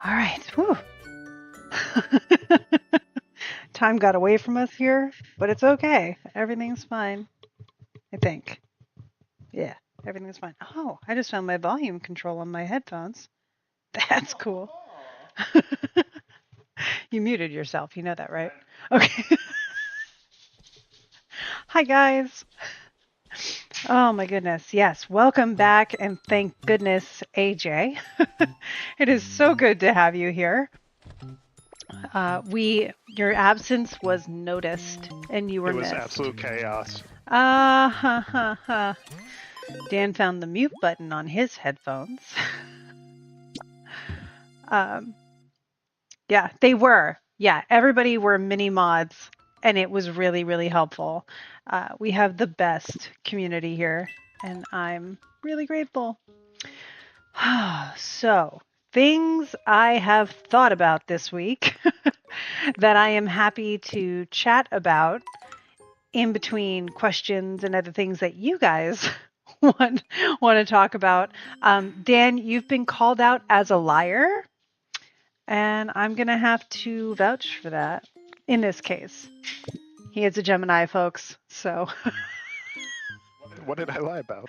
All right. Whew. Time got away from us here, but it's okay. Everything's fine, I think. Yeah, everything's fine. Oh, I just found my volume control on my headphones. That's cool. You muted yourself. You know that, right? Okay. Hi, guys. Oh, my goodness. Yes. Welcome back. And thank goodness, AJ. It is so good to have you here. Your absence was noticed and you were missed. It was absolute chaos. Dan found the mute button on his headphones. Yeah, they were. Yeah, everybody were mini mods, and it was really, really helpful. We have the best community here, and I'm really grateful. So, things I have thought about this week that I am happy to chat about in between questions and other things that you guys want to talk about. Dan, you've been called out as a liar, and I'm going to have to vouch for that in this case. He is a Gemini, folks, so. What did I lie about?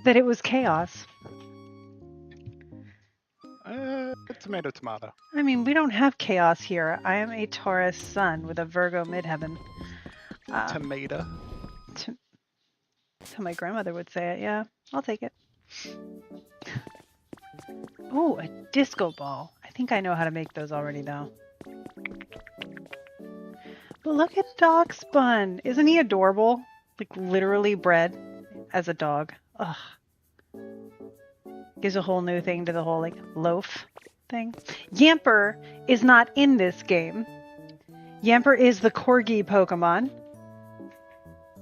That it was chaos. Tomato, tomato. I mean, we don't have chaos here. I am a Taurus sun with a Virgo midheaven. Tomato. That's how my grandmother would say it. Yeah, I'll take it. Oh, a disco ball. I think I know how to make those already, though. But look at Dog Spun. Isn't he adorable? Like, literally bred as a dog. Ugh. Gives a whole new thing to the whole, like, loaf thing. Yamper is not in this game. Yamper is the Corgi Pokemon.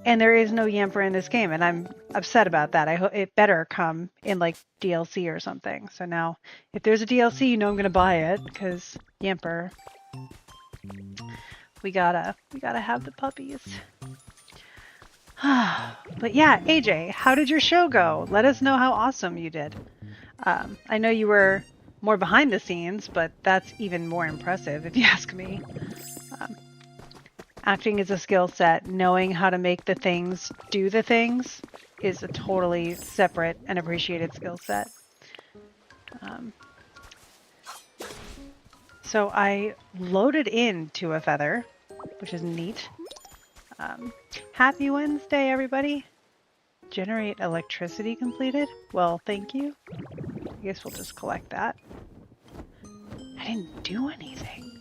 And there is no Yamper in this game, and I'm upset about that. I hope it better come in, like, DLC or something. So now, if there's a DLC, you know I'm going to buy it, because Yamper. We gotta have the puppies. But yeah, AJ, how did your show go? Let us know how awesome you did. I know you were more behind the scenes, but that's even more impressive if you ask me. Acting is a skill set. Knowing how to make the things do the things is a totally separate and appreciated skill set. So I loaded into a feather, which is neat. Happy Wednesday, everybody. Generate electricity completed. Well, thank you. I guess we'll just collect that. I didn't do anything.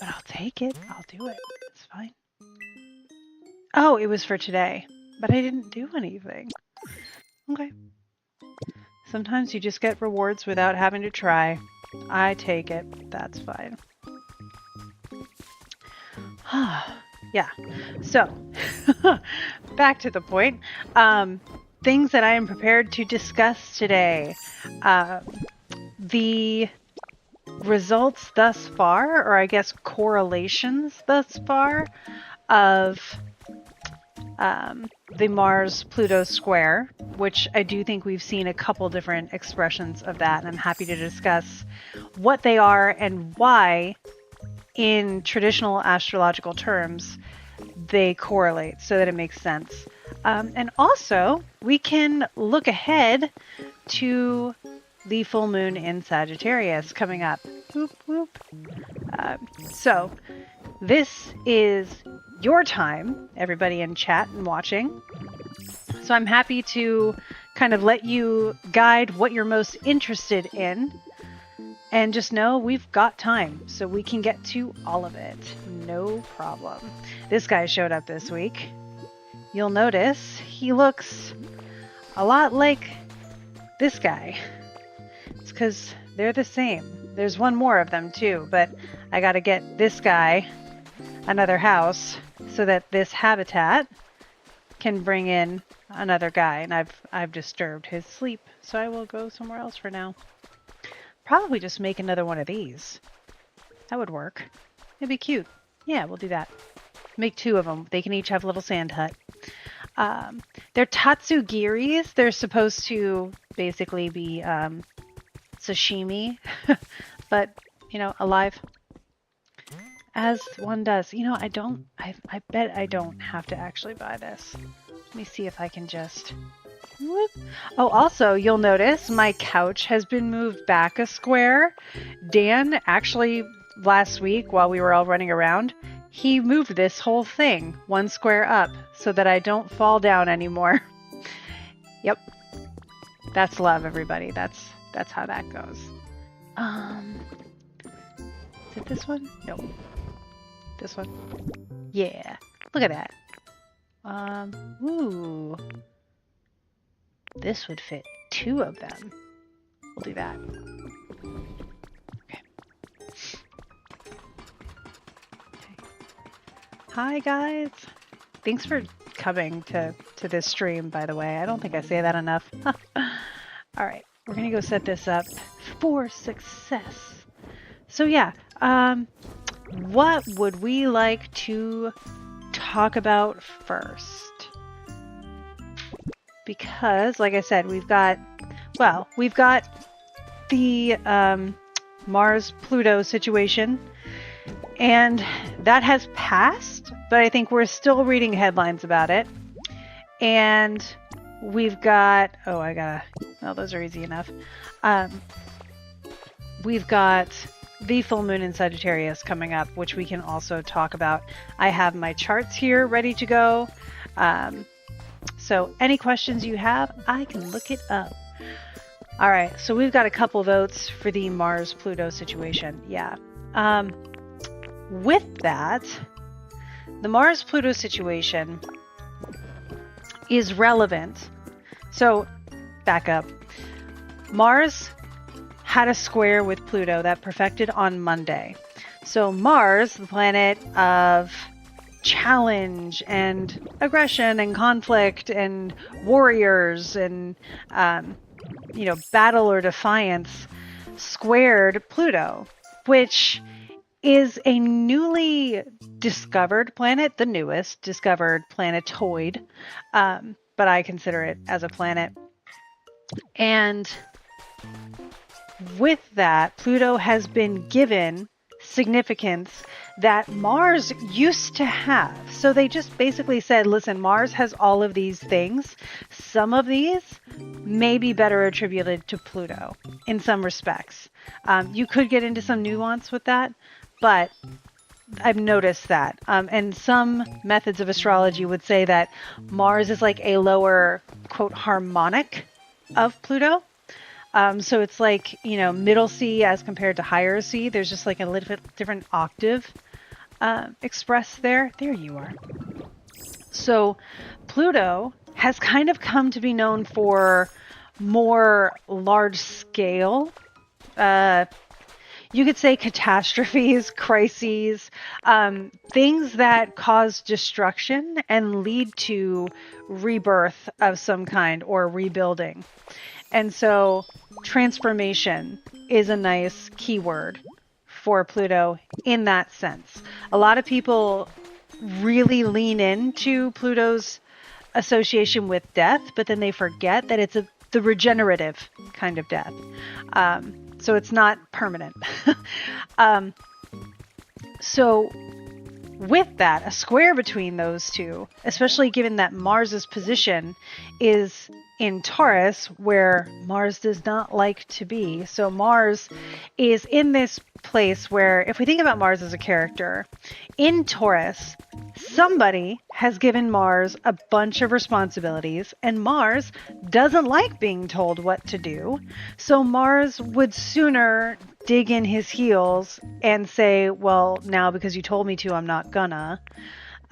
But I'll take it. I'll do it. It's fine. Oh, it was for today. But I didn't do anything. Okay. Sometimes you just get rewards without having to try. I take it. That's fine. Yeah. So, back to the point. Things that I am prepared to discuss today. The results thus far, or I guess correlations thus far, of the Mars-Pluto square, which I do think we've seen a couple different expressions of that, and I'm happy to discuss what they are and why, in traditional astrological terms, they correlate so that it makes sense. And also, we can look ahead to the full moon in Sagittarius coming up. Whoop, whoop. So, this is your time, everybody in chat and watching. So I'm happy to kind of let you guide what you're most interested in. And just know we've got time, so we can get to all of it. No problem. This guy showed up this week. You'll notice he looks a lot like this guy. It's because they're the same. There's one more of them too, but I gotta get this guy another house so that this habitat can bring in another guy. And I've disturbed his sleep, so I will go somewhere else for now. Probably just make another one of these. That would work. It'd be cute. Yeah, we'll do that. Make two of them. They can each have a little sand hut. They're tatsugiris. They're supposed to basically be sashimi but, alive. As one does. I bet I don't have to actually buy this. Let me see if I can just... Whoop. Oh, also, you'll notice my couch has been moved back a square. Dan, actually, last week while we were all running around, he moved this whole thing 1 square up so that I don't fall down anymore. Yep. That's love, everybody. That's how that goes. Is it this one? Nope. This one? Yeah. Look at that. Ooh. This would fit 2 of them. We'll do that. Okay. Hi, guys. Thanks for coming to this stream, by the way. I don't think I say that enough. All right. We're going to go set this up for success. So, yeah. What would we like to talk about first? Because, like I said, we've got the Mars-Pluto situation, and that has passed, but I think we're still reading headlines about it. And we've got, those are easy enough. We've got the full moon in Sagittarius coming up, which we can also talk about. I have my charts here ready to go. So any questions you have, I can look it up. All right, so we've got a couple votes for the Mars-Pluto situation. Yeah. With that, the Mars-Pluto situation is relevant. So back up. Mars had a square with Pluto that perfected on Monday. So Mars, the planet of challenge and aggression and conflict and warriors and battle or defiance, squared Pluto, which is a newly discovered planet, the newest discovered planetoid, but I consider it as a planet. And with that, Pluto has been given significance that Mars used to have. So they just basically said, listen, Mars has all of these things. Some of these may be better attributed to Pluto in some respects. You could get into some nuance with that, but I've noticed that. And some methods of astrology would say that Mars is like a lower, quote, harmonic of Pluto. So it's like, middle C as compared to higher C. There's just like a little bit different octave expressed there. There you are. So Pluto has kind of come to be known for more large scale, you could say catastrophes, crises, things that cause destruction and lead to rebirth of some kind or rebuilding. And so transformation is a nice keyword for Pluto in that sense. A lot of people really lean into Pluto's association with death, but then they forget that it's the regenerative kind of death. So it's not permanent. So with that, a square between those two, especially given that Mars's position is in Taurus, where Mars does not like to be. So Mars is in this place where, if we think about Mars as a character, in Taurus, somebody has given Mars a bunch of responsibilities, and Mars doesn't like being told what to do. So Mars would sooner dig in his heels and say, well, now because you told me to, I'm not gonna.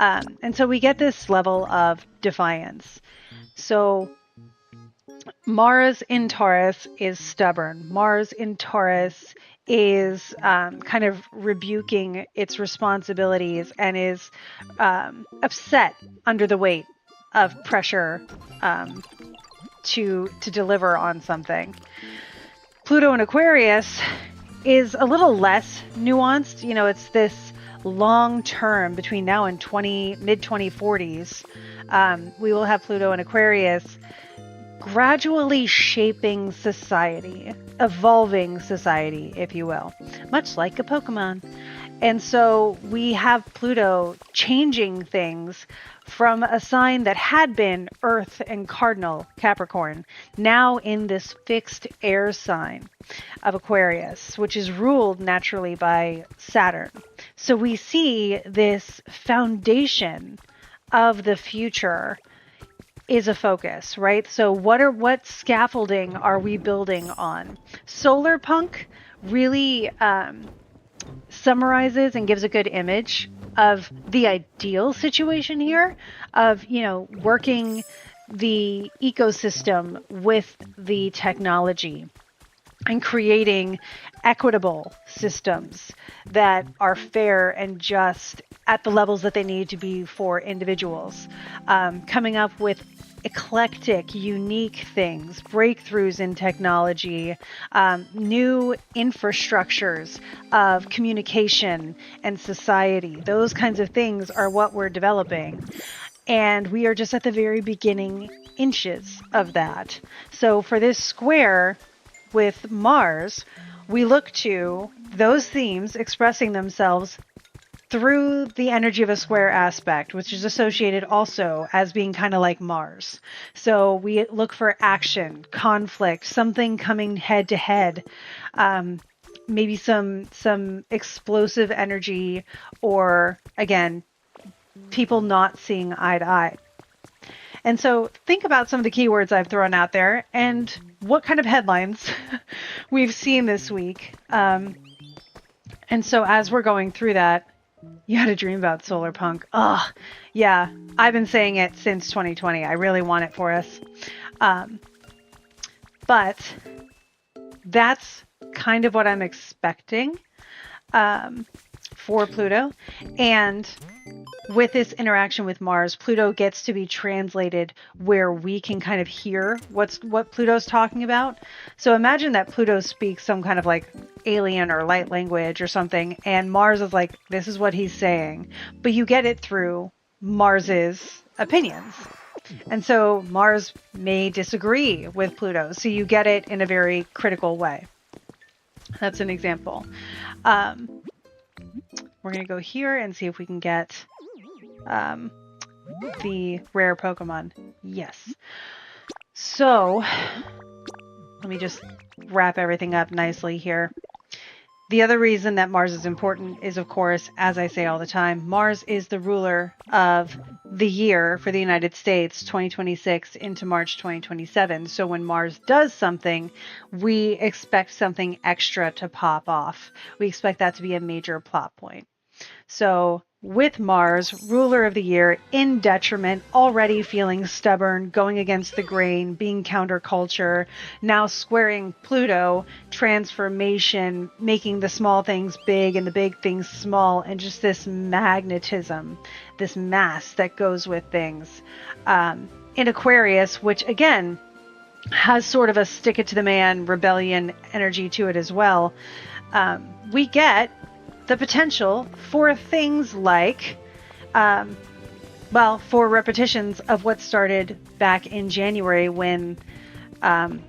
And so we get this level of defiance. So Mars in Taurus is stubborn. Mars in Taurus is kind of rebuking its responsibilities and is upset under the weight of pressure to deliver on something. Pluto in Aquarius is a little less nuanced. It's this long term between now and mid 2040s. We will have Pluto in Aquarius gradually shaping society, evolving society, if you will, much like a Pokemon. And so we have Pluto changing things from a sign that had been Earth and Cardinal, Capricorn, now in this fixed air sign of Aquarius, which is ruled naturally by Saturn. So we see this foundation of the future is a focus, right? So what scaffolding are we building on? Solar punk really summarizes and gives a good image of the ideal situation here of, working the ecosystem with the technology and creating equitable systems that are fair and just at the levels that they need to be for individuals. Coming up with eclectic, unique things, breakthroughs in technology, new infrastructures of communication and society. Those kinds of things are what we're developing. And we are just at the very beginning inches of that. So for this square with Mars, we look to those themes expressing themselves through the energy of a square aspect, which is associated also as being kind of like Mars. So we look for action, conflict, something coming head to head, maybe some explosive energy, or again, people not seeing eye to eye. And so think about some of the keywords I've thrown out there and what kind of headlines we've seen this week. And so as we're going through that, you had a dream about solar punk. Oh, yeah. I've been saying it since 2020. I really want it for us. But that's kind of what I'm expecting for Pluto. And with this interaction with Mars, Pluto gets to be translated where we can kind of hear what Pluto's talking about. So imagine that Pluto speaks some kind of like alien or light language or something, and Mars is like, this is what he's saying. But you get it through Mars's opinions. And so Mars may disagree with Pluto. So you get it in a very critical way. That's an example. We're going to go here and see if we can get the rare Pokemon. Yes. So let me just wrap everything up nicely here. The other reason that Mars is important is, of course, as I say all the time, Mars is the ruler of the year for the United States, 2026 into March 2027. So when Mars does something, we expect something extra to pop off. We expect that to be a major plot point. So with Mars, ruler of the year, in detriment, already feeling stubborn, going against the grain, being counterculture, now squaring Pluto, transformation, making the small things big and the big things small, and just this magnetism, this mass that goes with things. In Aquarius, which again has sort of a stick it to the man rebellion energy to it as well, we get the potential for things like, for repetitions of what started back in January when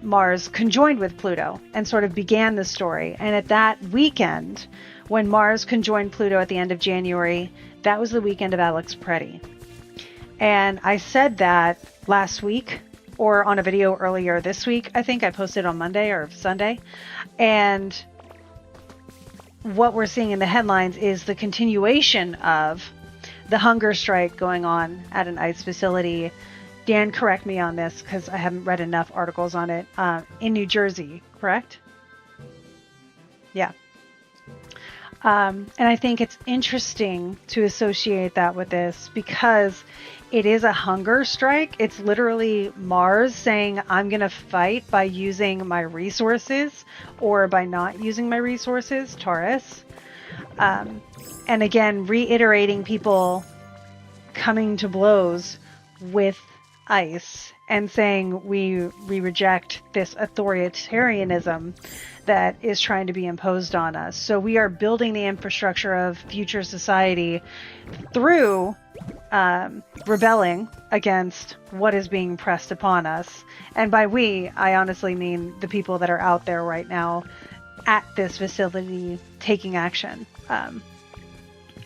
Mars conjoined with Pluto and sort of began the story. And at that weekend, when Mars conjoined Pluto at the end of January, that was the weekend of Alex Preddy. And I said that last week, or on a video earlier this week. I think I posted on Monday or Sunday. And what we're seeing in the headlines is the continuation of the hunger strike going on at an ICE facility. Dan, correct me on this because I haven't read enough articles on it. In New Jersey, correct? Yeah. And I think it's interesting to associate that with this because it is a hunger strike. It's literally Mars saying, I'm going to fight by using my resources or by not using my resources, Taurus. And again, reiterating people coming to blows with ICE and saying we reject this authoritarianism that is trying to be imposed on us. So we are building the infrastructure of future society through rebelling against what is being pressed upon us. And by we, I honestly mean the people that are out there right now at this facility taking action,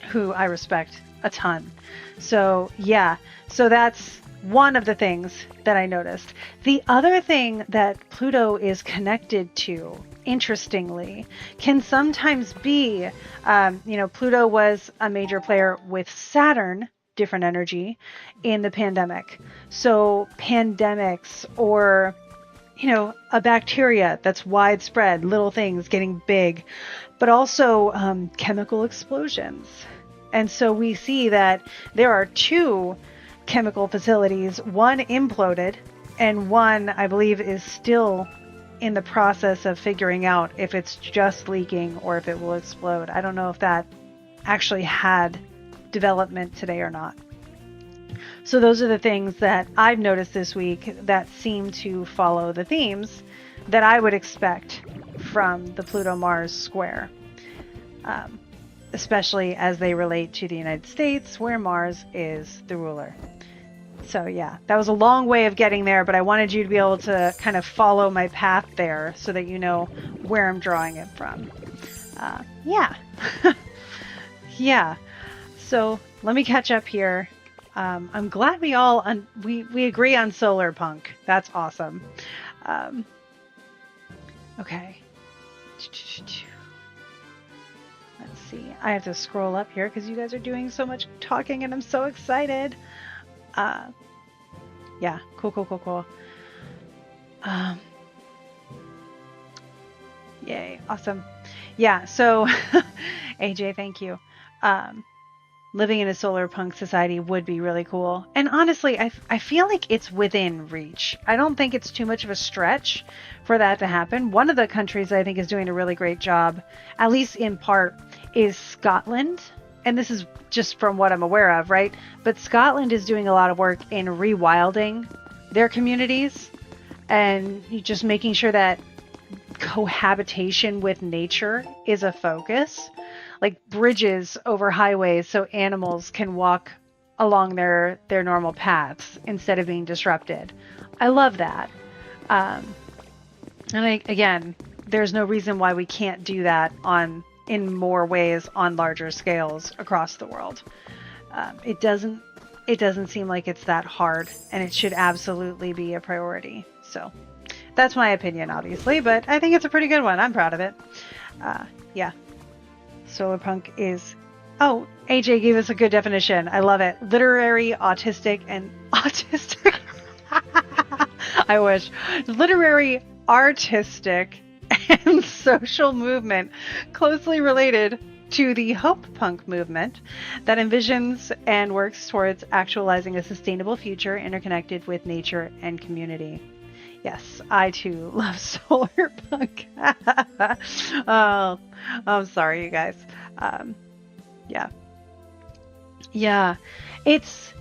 who I respect a ton. So yeah, so that's one of the things that I noticed. The other thing that Pluto is connected to, interestingly, can sometimes be, Pluto was a major player with Saturn, different energy, in the pandemic. So pandemics or a bacteria that's widespread, little things getting big, but also chemical explosions. And so we see that there are two chemical facilities, one imploded, and one, I believe, is still in the process of figuring out if it's just leaking or if it will explode. I don't know if that actually had development today or not. So those are the things that I've noticed this week that seem to follow the themes that I would expect from the Pluto-Mars square, especially as they relate to the United States, where Mars is the ruler. So yeah, that was a long way of getting there, but I wanted you to be able to kind of follow my path there so that you know where I'm drawing it from. Yeah. Yeah. So let me catch up here. I'm glad we all we agree on solar punk. That's awesome. Okay. Let's see. I have to scroll up here because you guys are doing so much talking and I'm so excited. Yeah, cool. Yay, awesome. Yeah, so AJ, thank you. Living in a solar punk society would be really cool. And honestly, I feel like it's within reach. I don't think it's too much of a stretch for that to happen. One of the countries I think is doing a really great job, at least in part, is Scotland. And this is just from what I'm aware of, right? But Scotland is doing a lot of work in rewilding their communities and just making sure that cohabitation with nature is a focus. Like bridges over highways so animals can walk along their normal paths instead of being disrupted. I love that. Again, there's no reason why we can't do that in more ways on larger scales across the world. It doesn't seem like it's that hard, and it should absolutely be a priority. So that's my opinion, obviously, but I think it's a pretty good one. I'm proud of it. Yeah. Solar punk is... Oh, AJ gave us a good definition. I love it. Literary, autistic, and autistic. I wish. Literary, artistic, and social movement closely related to the Hope Punk movement that envisions and works towards actualizing a sustainable future interconnected with nature and community. Yes, I too love solar punk. Oh, I'm sorry, you guys. Yeah. It's,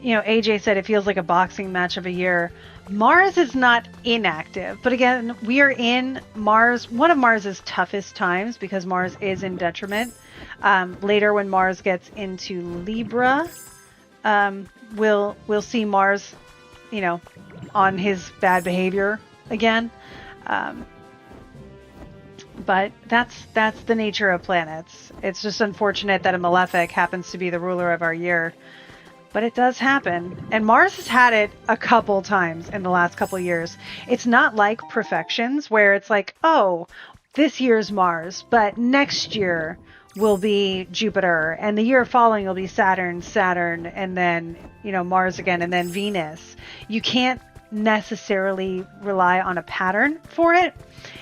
AJ said it feels like a boxing match of a year. Mars is not inactive, but again, we are in one of Mars's toughest times because Mars is in detriment. Later, when Mars gets into Libra, we'll see Mars, on his bad behavior again. But that's the nature of planets. It's just unfortunate that a malefic happens to be the ruler of our year. But it does happen. And Mars has had it a couple times in the last couple years. It's not like perfections where it's like, oh, this year's Mars, but next year will be Jupiter, and the year following will be Saturn, and then, Mars again, and then Venus. You can't necessarily rely on a pattern for it.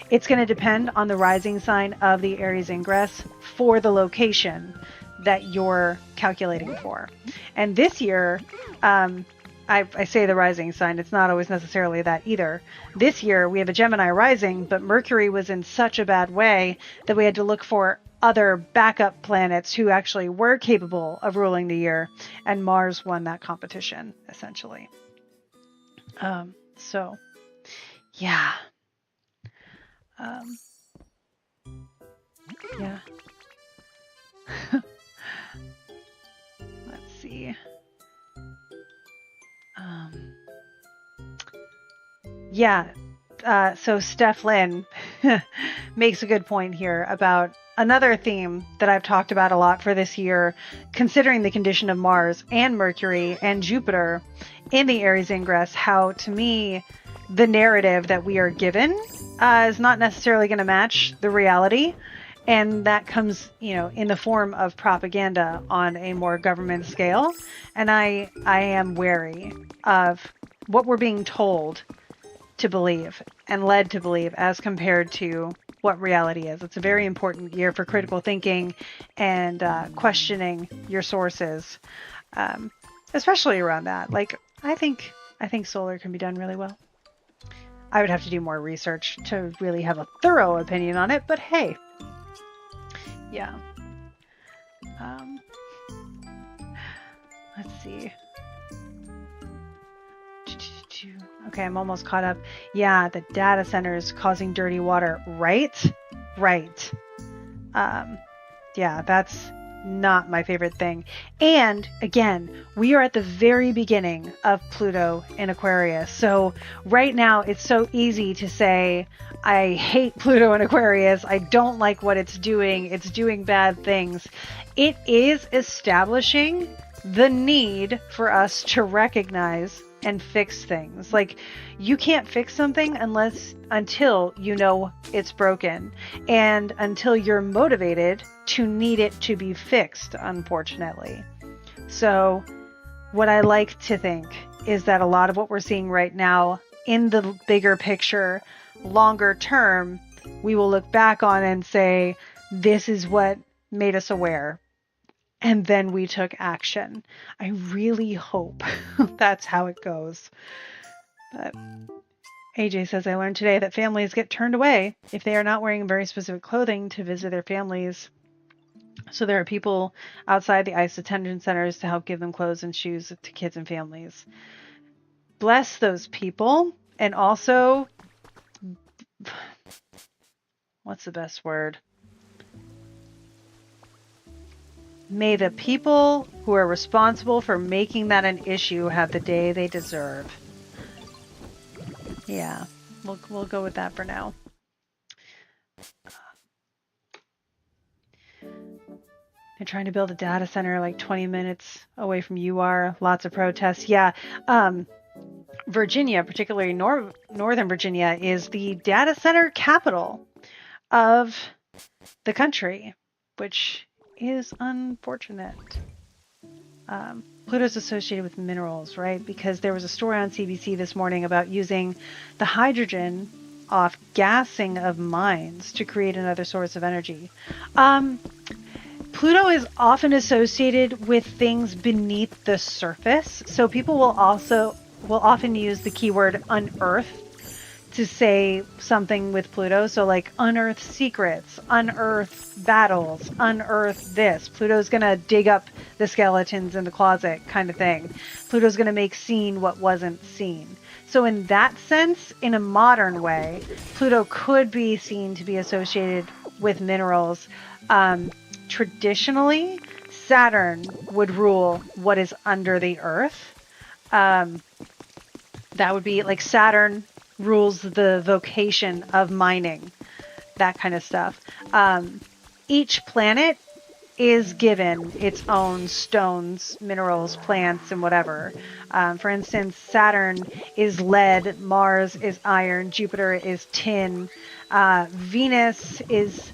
It's going to depend on the rising sign of the Aries ingress for the location that you're calculating for. And this year, I say the rising sign, it's not always necessarily that either. This year, we have a Gemini rising, but Mercury was in such a bad way that we had to look for other backup planets who actually were capable of ruling the year, and Mars won that competition, essentially. So, yeah. Yeah. Let's see. Yeah. So Steph Lynn makes a good point here about another theme that I've talked about a lot for this year, considering the condition of Mars and Mercury and Jupiter in the Aries ingress, how to me the narrative that we are given is not necessarily going to match the reality. And that comes, in the form of propaganda on a more government scale. And I am wary of what we're being told to believe and led to believe as compared to what reality is. It's a very important year for critical thinking and questioning your sources, especially around that. Like, I think solar can be done really well. I would have to do more research to really have a thorough opinion on it, but hey, yeah. Let's see. Okay, I'm almost caught up. Yeah, the data centers causing dirty water. Right. Yeah, that's not my favorite thing. And again, we are at the very beginning of Pluto in Aquarius. So right now it's so easy to say, I hate Pluto in Aquarius. I don't like what it's doing. It's doing bad things. It is establishing the need for us to recognize and fix things. Like, you can't fix something until you know it's broken and until you're motivated to need it to be fixed, unfortunately. So what I like to think is that a lot of what we're seeing right now in the bigger picture, longer term, we will look back on and say, this is what made us aware. And then we took action. I really hope that's how it goes. But AJ says, I learned today that families get turned away if they are not wearing very specific clothing to visit their families. So there are people outside the ICE detention centers to help give them clothes and shoes to kids and families. Bless those people. And also, what's the best word? May the people who are responsible for making that an issue have the day they deserve. Yeah, we'll go with that for now. They're trying to build a data center like 20 minutes away from you are. Lots of protests. Yeah. Virginia, particularly Northern Virginia, is the data center capital of the country, which is unfortunate. Pluto's associated with minerals, right? Because there was a story on CBC this morning about using the hydrogen off gassing of mines to create another source of energy. Pluto is often associated with things beneath the surface. So people will often use the keyword unearth to say something with Pluto. So like unearth secrets, unearth battles, unearth this. Pluto's going to dig up the skeletons in the closet kind of thing. Pluto's going to make seen what wasn't seen. So in that sense, in a modern way, Pluto could be seen to be associated with minerals. Traditionally, Saturn would rule what is under the earth. That would be like Saturn rules the vocation of mining, that kind of stuff. Each planet is given its own stones, minerals, plants, and whatever. For instance, Saturn is lead, Mars is iron, Jupiter is tin, Venus is,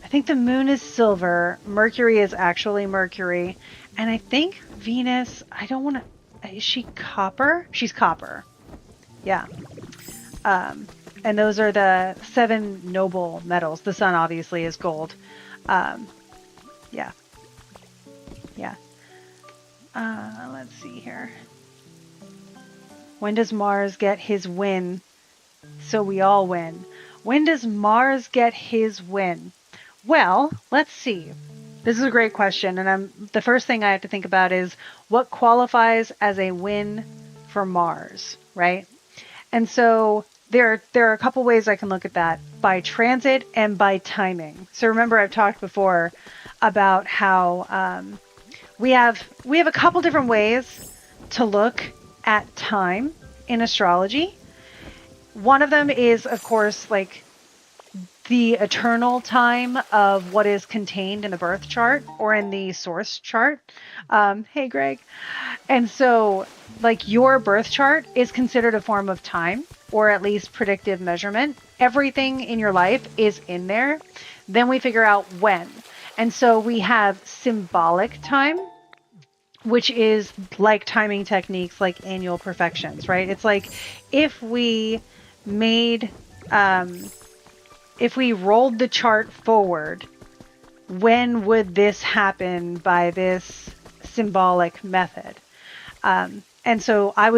I think the moon is silver, Mercury is actually mercury, and I think Venus, is she copper? She's copper. Yeah. And those are the 7 noble metals. The sun obviously is gold. Yeah. Let's see here. When does Mars get his win? So we all win. When does Mars get his win? Well, let's see. This is a great question, and the first thing I have to think about is what qualifies as a win for Mars, right? And so there are a couple ways I can look at that, by transit and by timing. So remember, I've talked before about how we have a couple different ways to look at time in astrology. one of them is, of course, like the eternal time of what is contained in the birth chart or in the source chart. Hey, Greg. And so, like, your birth chart is considered a form of time, or at least predictive measurement. Everything in your life is in there. Then we figure out when. And so we have symbolic time, which is like timing techniques like annual perfections, right? It's like if we made, if we rolled the chart forward, when would this happen by this symbolic method? And so I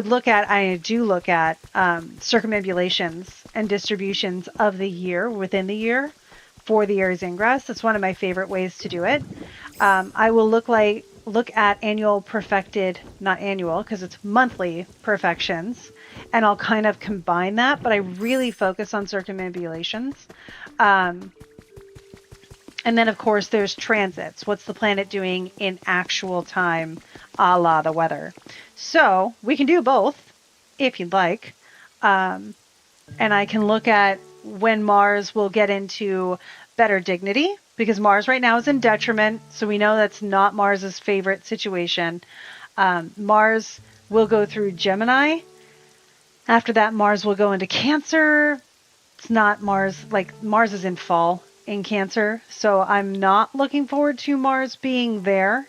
do look at circumambulations and distributions of the year within the year for the Aries ingress. That's one of my favorite ways to do it. I will look at annual perfected, not annual, because it's monthly perfections, and I'll kind of combine that, but I really focus on circumambulations. And then, of course, there's transits. What's the planet doing in actual time, a la the weather? So we can do both if you'd like. And I can look at when Mars will get into better dignity, because Mars right now is in detriment. So we know that's not Mars's favorite situation. Mars will go through Gemini. After that, Mars will go into Cancer. It's not Mars, like Mars is in fall in Cancer. So I'm not looking forward to Mars being there.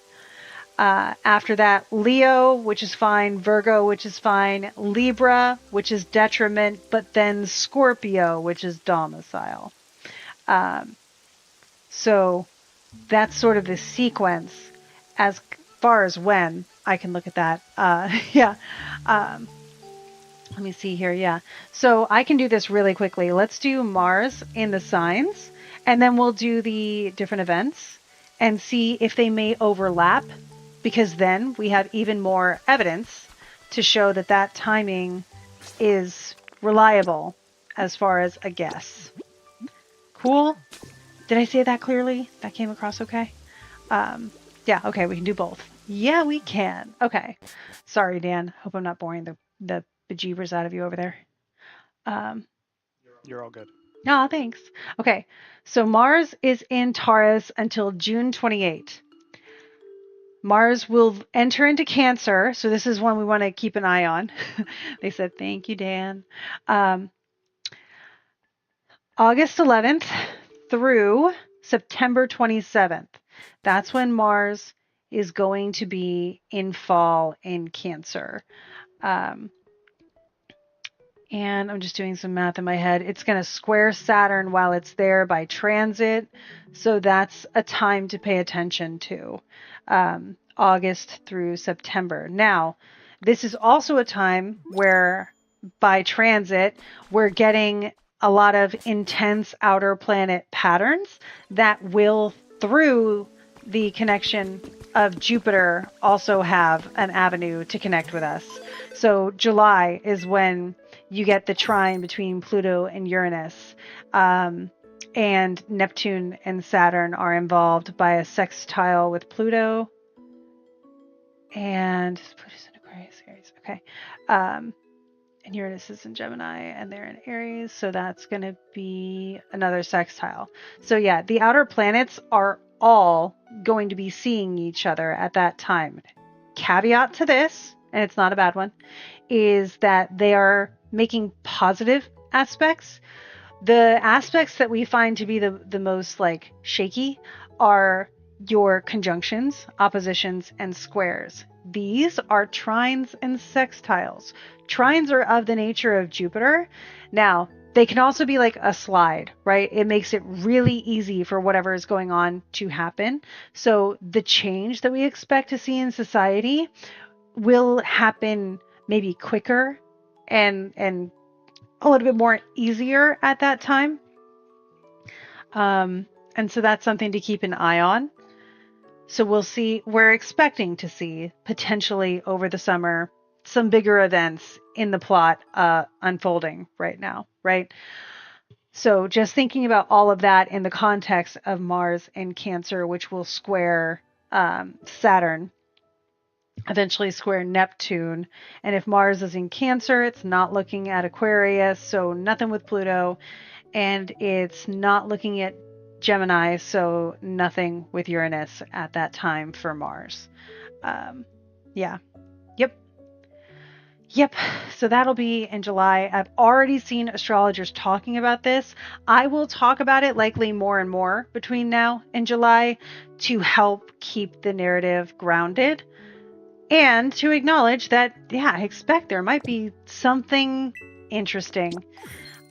After that, Leo, which is fine, Virgo, which is fine, Libra, which is detriment, but then Scorpio, which is domicile. So that's sort of the sequence as far as when I can look at that. Yeah. Let me see here. Yeah. So I can do this really quickly. Let's do Mars in the signs, and then we'll do the different events and see if they may overlap, because then we have even more evidence to show that that timing is reliable as far as a guess. Cool. Did I say that clearly? That came across okay? Yeah, okay, we can do both. Yeah, we can. Okay. Sorry, Dan. Hope I'm not boring the bejeebers out of you over there. You're all good. No, thanks. Okay, so Mars is in Taurus until June 28. Mars will enter into Cancer, so this is one we want to keep an eye on. They said, thank you, Dan. August 11th through September 27th. That's when Mars is going to be in fall in Cancer. And I'm just doing some math in my head. It's going to square Saturn while it's there by transit. So that's a time to pay attention to, August through September. Now, this is also a time where by transit, we're getting a lot of intense outer planet patterns that will, through the connection of Jupiter, also have an avenue to connect with us. So July is when you get the trine between Pluto and Uranus. And Neptune and Saturn are involved by a sextile with Pluto. And Pluto's in Aquarius. Okay. And Uranus is in Gemini, and they're in Aries. So that's going to be another sextile. So yeah, the outer planets are all going to be seeing each other at that time. Caveat to this, and it's not a bad one, is that they are making positive aspects. The aspects that we find to be the most like shaky are your conjunctions, oppositions, and squares. These are trines and sextiles. Trines are of the nature of Jupiter. Now, they can also be like a slide, right? It makes it really easy for whatever is going on to happen. So the change that we expect to see in society will happen maybe quicker and a little bit more easier at that time. And so that's something to keep an eye on. So we're expecting to see potentially over the summer some bigger events in the plot unfolding right now, right? So just thinking about all of that in the context of Mars and Cancer, which will square Saturn. eventually square Neptune. And if Mars is in Cancer, it's not looking at Aquarius, so nothing with Pluto. And it's not looking at Gemini, so nothing with Uranus at that time for Mars. Yeah. Yep. Yep. So that'll be in July. I've already seen astrologers talking about this. I will talk about it likely more and more between now and July to help keep the narrative grounded and to acknowledge that, yeah, I expect there might be something interesting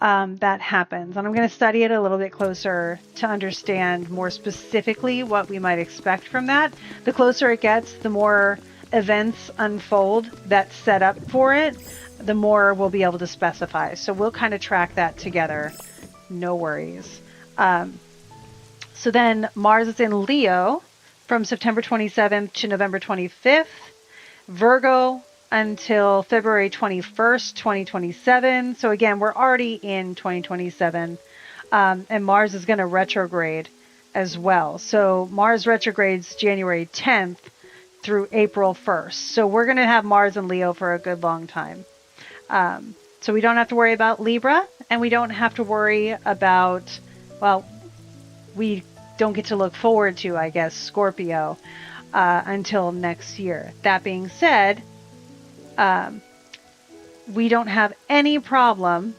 that happens. And I'm going to study it a little bit closer to understand more specifically what we might expect from that. The closer it gets, the more events unfold that set up for it, the more we'll be able to specify. So we'll kind of track that together. No worries. So then Mars is in Leo from September 27th to November 25th. Virgo until February 21st, 2027. So again, we're already in 2027. And Mars is going to retrograde as well. So Mars retrogrades January 10th through April 1st. So we're going to have Mars in Leo for a good long time. So we don't have to worry about Libra, and we don't have to worry about, well, we don't get to look forward to, I guess, Scorpio until next year. That being said, we don't have any problem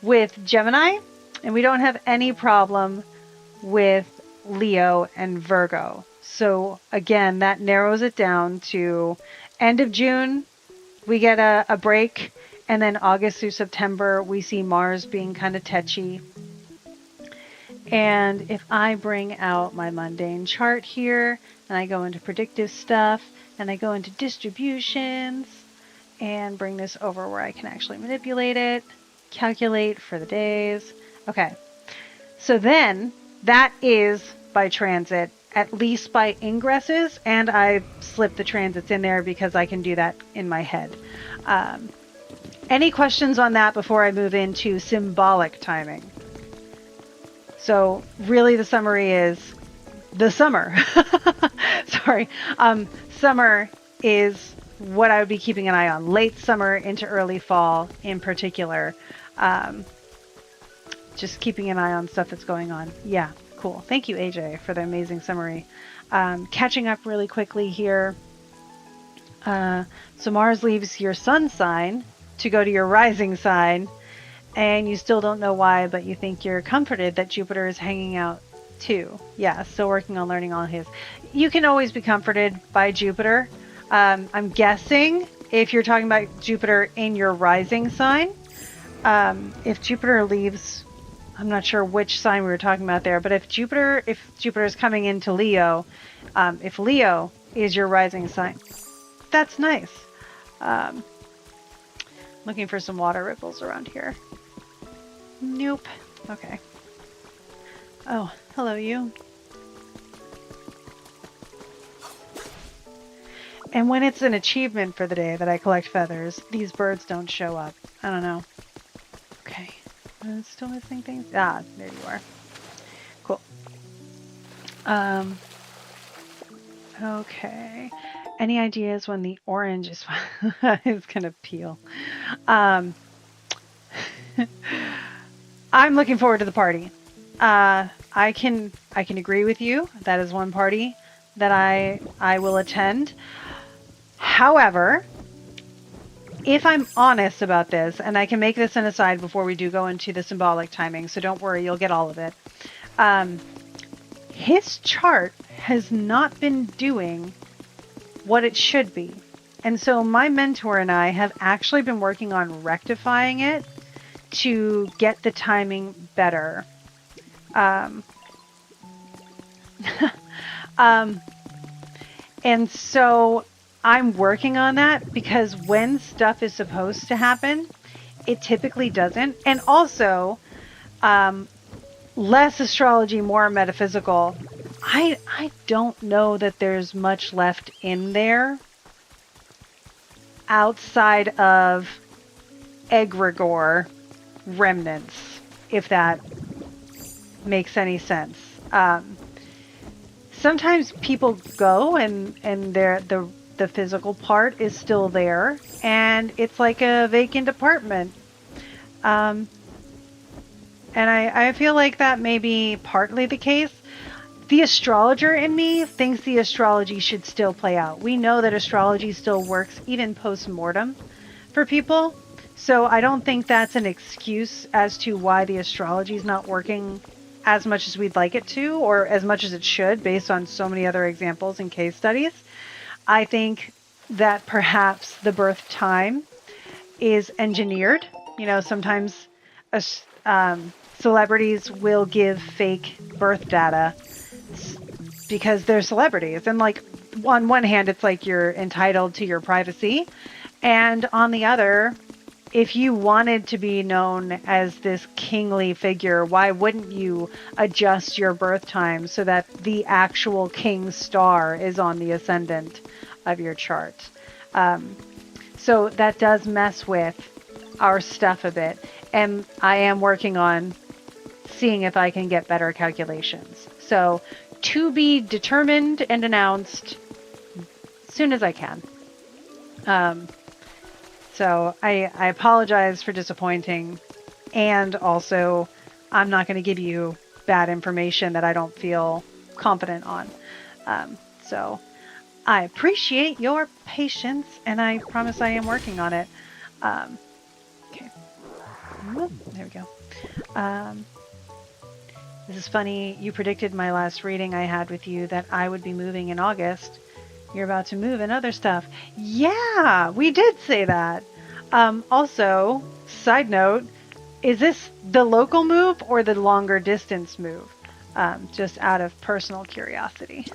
with Gemini, and we don't have any problem with Leo and Virgo. So again, that narrows it down to end of June, we get a break, and then August through September, we see Mars being kind of tetchy. And if I bring out my mundane chart here, and I go into predictive stuff, and I go into distributions, and bring this over where I can actually manipulate it, calculate for the days. Okay, so then that is by transit, at least by ingresses, and I slip the transits in there because I can do that in my head. Any questions on that before I move into symbolic timing? So really the summary is the summer. Sorry. Summer is what I would be keeping an eye on. Late summer into early fall in particular. Just keeping an eye on stuff that's going on. Yeah, cool. Thank you, AJ, for the amazing summary. Catching up really quickly here. So Mars leaves your sun sign to go to your rising sign, and you still don't know why, but you think you're comforted that Jupiter is hanging out too. Yeah, still working on learning all his. You can always be comforted by Jupiter. I'm guessing if you're talking about Jupiter in your rising sign, if Jupiter leaves, I'm not sure which sign we were talking about there, but if Jupiter is coming into Leo, if Leo is your rising sign, that's nice. Looking for some water ripples around here. Nope. Okay. Oh, hello you. And when it's an achievement for the day that I collect feathers, these birds don't show up. I don't know. Okay. I'm still missing things? Ah, there you are. Cool. Okay. Any ideas when the orange is gonna peel? I'm looking forward to the party. I can agree with you. That is one party that I will attend. However, if I'm honest about this, and I can make this an aside before we do go into the symbolic timing, so don't worry, you'll get all of it. His chart has not been doing what it should be. And so my mentor and I have actually been working on rectifying it to get the timing better. And so I'm working on that because when stuff is supposed to happen, it typically doesn't. And also, less astrology, more metaphysical. I don't know that there's much left in there outside of egregore remnants, if that makes any sense. Sometimes people go and the the physical part is still there, and it's like a vacant apartment. And I feel like that may be partly the case. The astrologer in me thinks the astrology should still play out. We know that astrology still works even post-mortem for people. So I don't think that's an excuse as to why the astrology is not working as much as we'd like it to, or as much as it should, based on so many other examples and case studies. I think that perhaps the birth time is engineered. Sometimes celebrities will give fake birth data because they're celebrities. And like, on one hand, it's like you're entitled to your privacy. And on the other, if you wanted to be known as this kingly figure, why wouldn't you adjust your birth time so that the actual king star is on the ascendant of your chart? So that does mess with our stuff a bit. And I am working on seeing if I can get better calculations. So to be determined and announced as soon as I can. So I apologize for disappointing, and also I'm not going to give you bad information that I don't feel confident on. So I appreciate your patience, and I promise I am working on it. Okay. There we go. This is funny. You predicted my last reading I had with you that I would be moving in August. You're about to move and other stuff. Yeah, we did say that. Also, side note, is this the local move or the longer distance move? Just out of personal curiosity.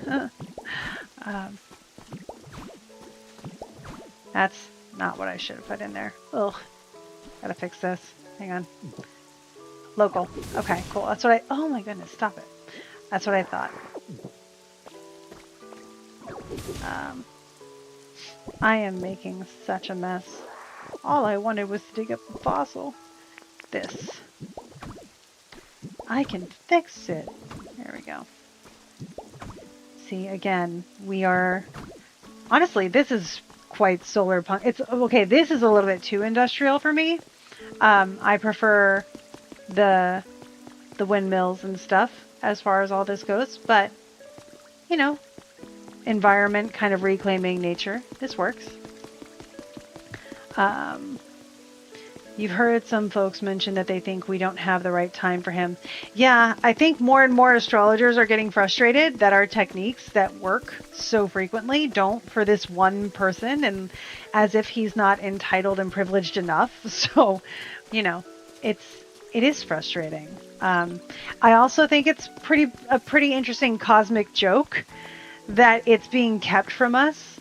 That's not what I should have put in there. Ugh. Gotta fix this. Hang on. Local. Okay, cool. That's what oh my goodness, stop it. That's what I thought. I am making such a mess. All I wanted was to dig up the fossil. This. I can fix it. There we go. See, again, we are... Honestly, this is quite solar punk. It's okay, this is a little bit too industrial for me. I prefer the windmills and stuff as far as all this goes, but environment kind of reclaiming nature, this works. You've heard some folks mention that they think we don't have the right time for him. Yeah, I think more and more astrologers are getting frustrated that our techniques that work so frequently don't for this one person, and as if he's not entitled and privileged enough. So, it is frustrating. I also think it's a pretty interesting cosmic joke that it's being kept from us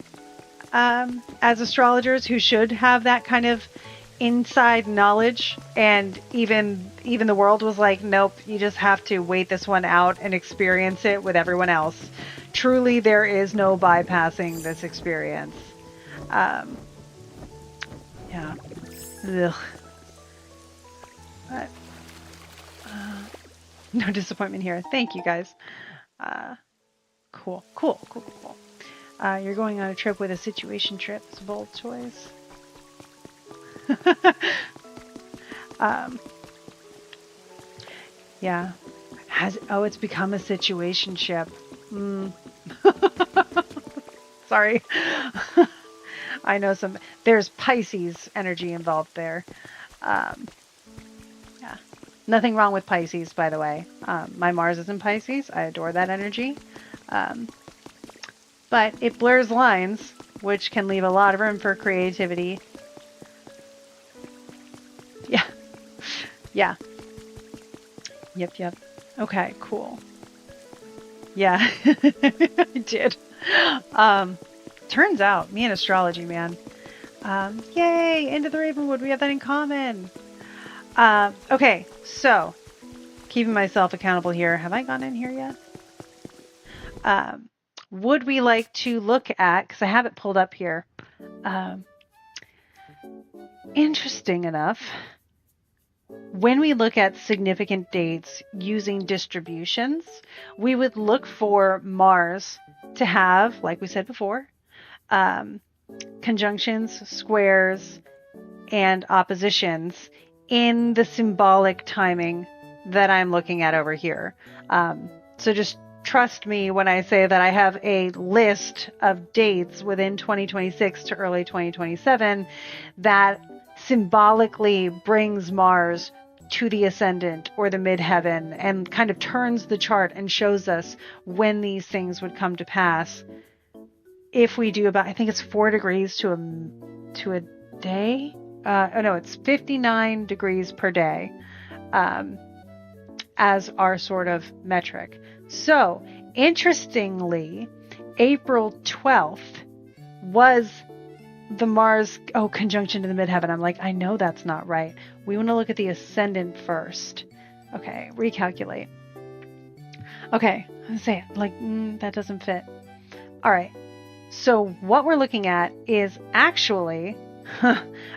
as astrologers who should have that kind of inside knowledge, and even the world was like, nope, you just have to wait this one out and experience it with everyone else. Truly, there is no bypassing this experience. Yeah. Ugh. But no disappointment here. Thank you, guys. Cool. You're going on a trip with a situation trip. It's a bold choice. Yeah. It's become a situation ship. Sorry. I know there's Pisces energy involved there. Yeah. Nothing wrong with Pisces, by the way. My Mars is in Pisces. I adore that energy. But it blurs lines, which can leave a lot of room for creativity. Yeah. Yep. Okay, cool. Yeah, I did. Turns out, me and astrology, man. Yay, into the Ravenwood. We have that in common. Okay, so keeping myself accountable here. Have I gone in here yet? Would we like to look at, because I have it pulled up here. Interesting enough, when we look at significant dates using distributions, we would look for Mars to have, like we said before, conjunctions, squares, and oppositions in the symbolic timing that I'm looking at over here. So just trust me when I say that I have a list of dates within 2026 to early 2027 that symbolically brings Mars to the ascendant or the midheaven and kind of turns the chart and shows us when these things would come to pass. If we do about, I think it's 4 degrees to a day. No, it's 59 degrees per day as our sort of metric. So, interestingly, April 12th was the Mars conjunction to the midheaven. I'm like, I know that's not right. We want to look at the ascendant first. Okay, recalculate. Okay, I say it like that doesn't fit. All right. So what we're looking at is actually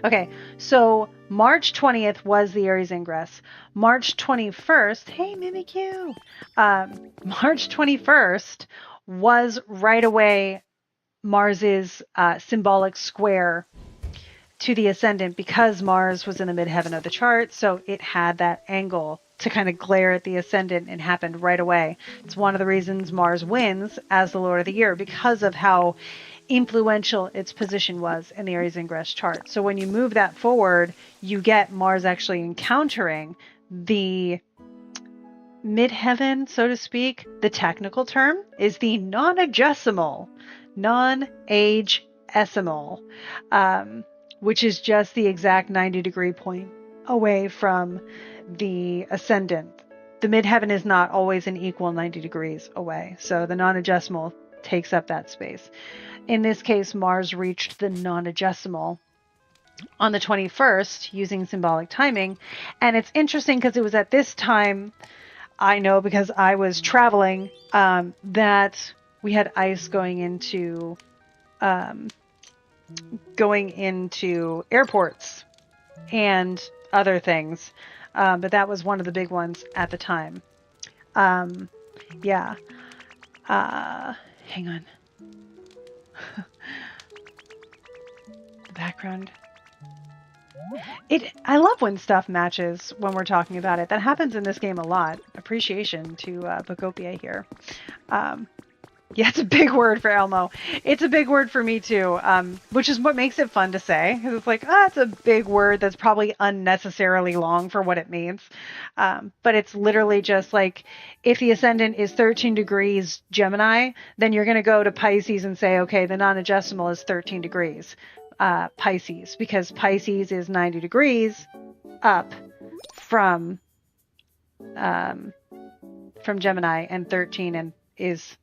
okay. So March 20th was the Aries ingress. March 21st, hey Mimikyu. March 21st was right away Mars's symbolic square to the ascendant because Mars was in the midheaven of the chart, so it had that angle to kind of glare at the ascendant and happened right away. It's one of the reasons Mars wins as the Lord of the Year because of how influential its position was in the Aries ingress chart. So when you move that forward, you get Mars actually encountering the midheaven, so to speak. The technical term is the non-agesimal, non-age-esimal, which is just the exact 90-degree point away from the ascendant. The midheaven is not always an equal 90 degrees away, so the non-agesimal takes up that space. In this case, Mars reached the non-agesimal on the 21st using symbolic timing, and it's interesting because it was at this time, I know because I was traveling, that we had ice going into airports and other things. But that was one of the big ones at the time. Yeah. Hang on. The background. I love when stuff matches when we're talking about it. That happens in this game a lot. Appreciation to Pokopia here. Yeah, it's a big word for Elmo. It's a big word for me too, which is what makes it fun to say. It's like, it's a big word that's probably unnecessarily long for what it means. But it's literally just like, if the ascendant is 13 degrees Gemini, then you're going to go to Pisces and say, okay, the non-agesimal is 13 degrees Pisces, because Pisces is 90 degrees up from Gemini, and 13 is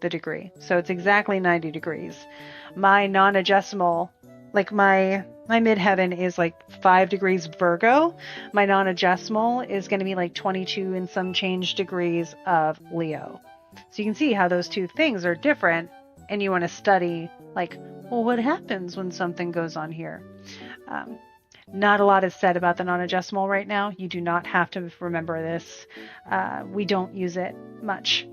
the degree. So it's exactly 90 degrees. My non-agesimal, like my midheaven is like 5 degrees Virgo. My non-agesimal is going to be like 22 and some change degrees of Leo. So you can see how those two things are different, and you want to study like, well, what happens when something goes on here? Not a lot is said about the non-agesimal right now. You do not have to remember this. We don't use it much.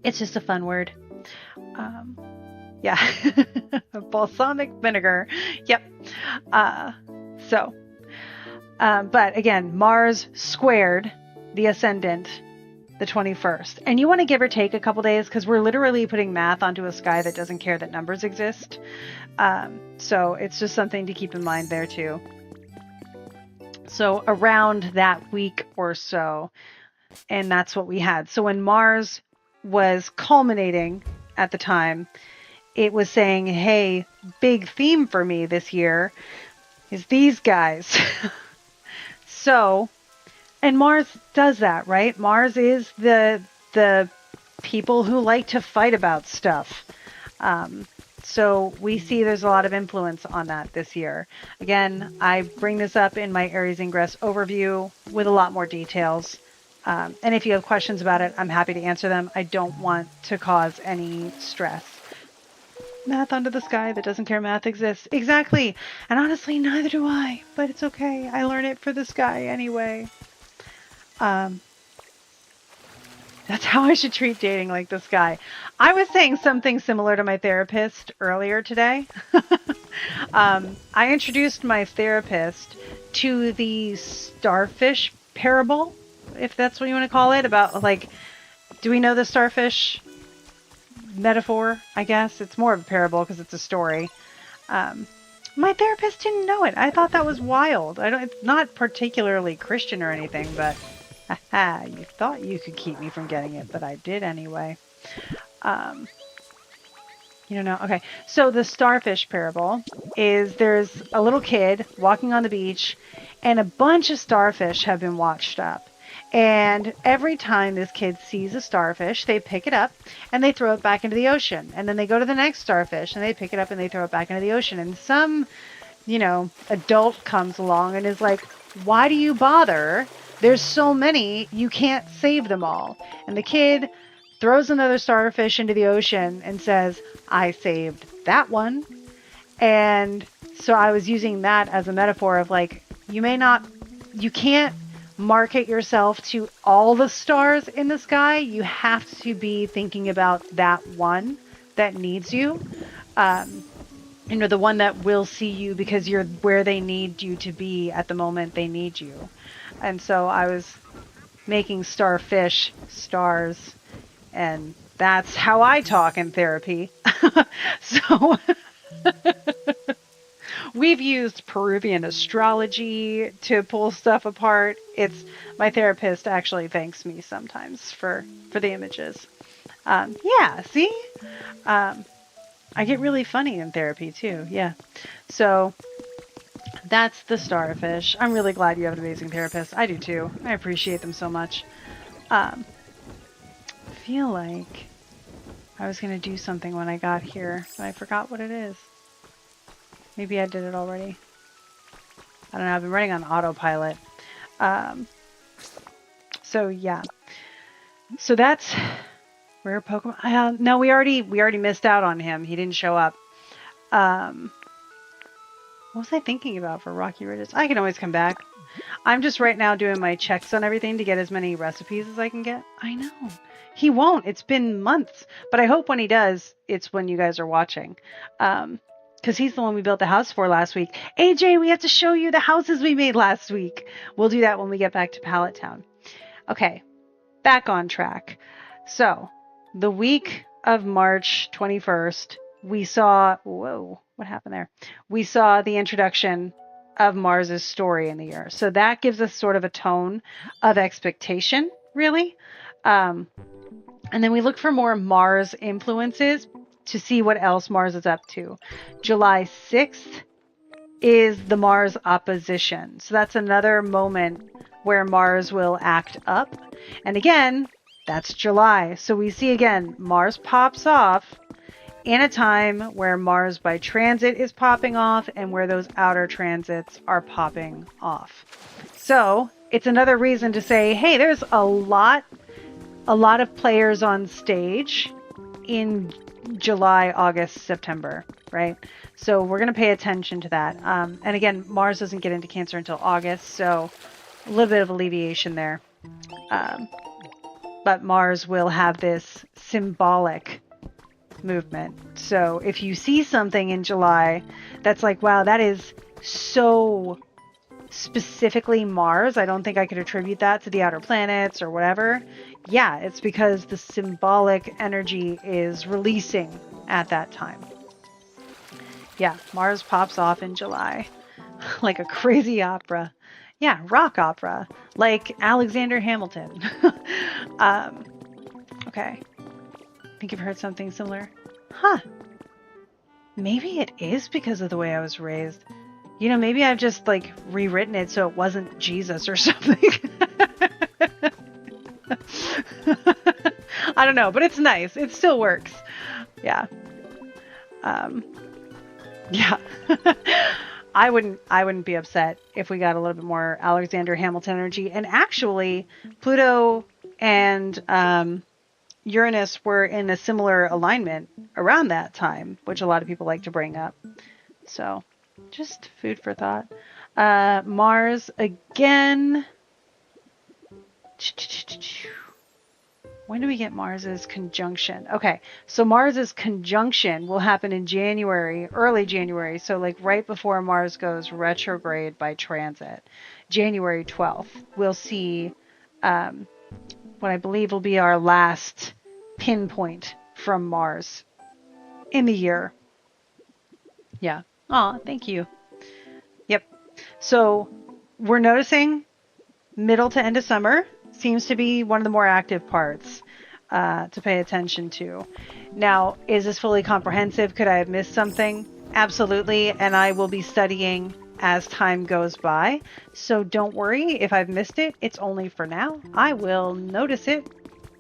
It's just a fun word. Yeah. Balsamic vinegar. Yep. But again, Mars squared the ascendant the 21st. And you want to give or take a couple days because we're literally putting math onto a sky that doesn't care that numbers exist. So it's just something to keep in mind there too. So around that week or so, and that's what we had. So when Mars was culminating at the time, it was saying, hey, big theme for me this year is these guys. So, and Mars does that, right? Mars is the people who like to fight about stuff. So we see there's a lot of influence on that this year. Again, I bring this up in my Aries Ingress overview with a lot more details. And if you have questions about it, I'm happy to answer them. I don't want to cause any stress. Math under the sky that doesn't care math exists. Exactly. And honestly, neither do I. But it's okay. I learn it for the sky anyway. That's how I should treat dating, like this guy. I was saying something similar to my therapist earlier today. I introduced my therapist to the starfish parable, if that's what you want to call it, about like, do we know the starfish metaphor? I guess it's more of a parable because it's a story. Um, my therapist didn't know it. I thought that was wild. It's not particularly Christian or anything, but haha, you thought you could keep me from getting it, but I did anyway. Um, you don't know? Okay. So the starfish parable is there's a little kid walking on the beach, and a bunch of starfish have been washed up. And every time this kid sees a starfish, they pick it up and they throw it back into the ocean. And then they go to the next starfish and they pick it up and they throw it back into the ocean. And some, adult comes along and is like, why do you bother? There's so many, you can't save them all. And the kid throws another starfish into the ocean and says, I saved that one. And so I was using that as a metaphor of like, you can't market yourself to all the stars in the sky. You have to be thinking about that one that needs you. The one that will see you because you're where they need you to be at the moment they need you. And so I was making starfish stars, and that's how I talk in therapy. So we've used Peruvian astrology to pull stuff apart. My therapist actually thanks me sometimes for the images. Yeah, see? I get really funny in therapy too. Yeah. So that's the starfish. I'm really glad you have an amazing therapist. I do too. I appreciate them so much. I feel like I was going to do something when I got here, but I forgot what it is. Maybe I did it already. I don't know. I've been running on autopilot. So yeah. So that's rare Pokemon. No, we already missed out on him. He didn't show up. What was I thinking about for Rocky Ridges? I can always come back. I'm just right now doing my checks on everything to get as many recipes as I can get. I know. He won't. It's been months. But I hope when he does, it's when you guys are watching. Because he's the one we built the house for last week. AJ, we have to show you the houses we made last week. We'll do that when we get back to Pallet Town. Okay, back on track. So, the week of March 21st, we saw... Whoa, what happened there? We saw the introduction of Mars's story in the year. So that gives us sort of a tone of expectation, really. And then we look for more Mars influences to see what else Mars is up to. July 6th is the Mars opposition. So that's another moment where Mars will act up. And again, that's July. So we see again, Mars pops off in a time where Mars by transit is popping off and where those outer transits are popping off. So it's another reason to say, hey, there's a lot of players on stage in July, August, September, right? So we're going to pay attention to that. And again, Mars doesn't get into Cancer until August, so a little bit of alleviation there. But Mars will have this symbolic movement. So if you see something in July that's like, wow, that is so specifically Mars, I don't think I could attribute that to the outer planets or whatever. Yeah, it's because the symbolic energy is releasing at that time. Yeah, Mars pops off in July like a crazy opera. Yeah, rock opera, like Alexander Hamilton. Okay. I think you've heard something similar. Huh. Maybe it is because of the way I was raised. Maybe I've just like rewritten it so it wasn't Jesus or something. I don't know, but it's nice. It still works. Yeah. Yeah. I wouldn't be upset if we got a little bit more Alexander Hamilton energy. And actually, Pluto and Uranus were in a similar alignment around that time, which a lot of people like to bring up. So, just food for thought. Mars again. When do we get Mars's conjunction? Okay, so Mars's conjunction will happen in January, early January, so like right before Mars goes retrograde by transit. January 12th, we'll see what I believe will be our last pinpoint from Mars in the year. Yeah. Aw, thank you. Yep. So we're noticing middle to end of summer seems to be one of the more active parts to pay attention to. Now, is this fully comprehensive? Could I have missed something? Absolutely. And I will be studying as time goes by. So don't worry if I've missed it. It's only for now. I will notice it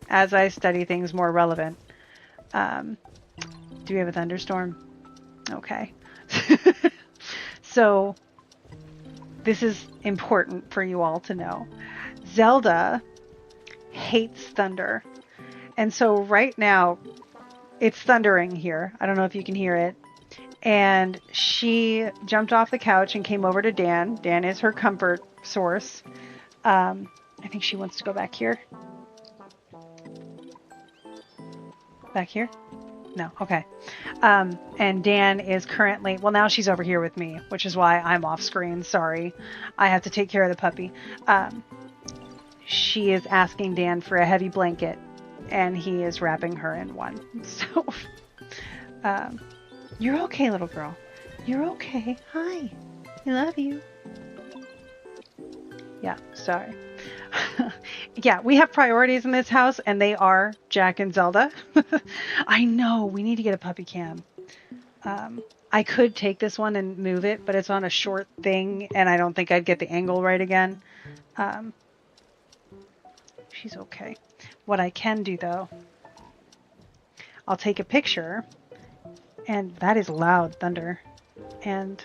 as I study things more relevant. Do we have a thunderstorm? Okay. So this is important for you all to know. Zelda hates thunder. And so right now it's thundering here. I don't know if you can hear it. And she jumped off the couch and came over to Dan. Dan is her comfort source. I think she wants to go back here. Back here? No, okay. And Dan is currently, well, now she's over here with me, which is why I'm off screen. Sorry. I have to take care of the puppy. She is asking Dan for a heavy blanket, and he is wrapping her in one. So, you're okay, little girl. You're okay. Hi. I love you. Yeah, sorry. Yeah, we have priorities in this house, and they are Jack and Zelda. I know, we need to get a puppy cam. I could take this one and move it, but it's on a short thing, and I don't think I'd get the angle right again. She's okay. What I can do, though, I'll take a picture, and that is loud thunder. And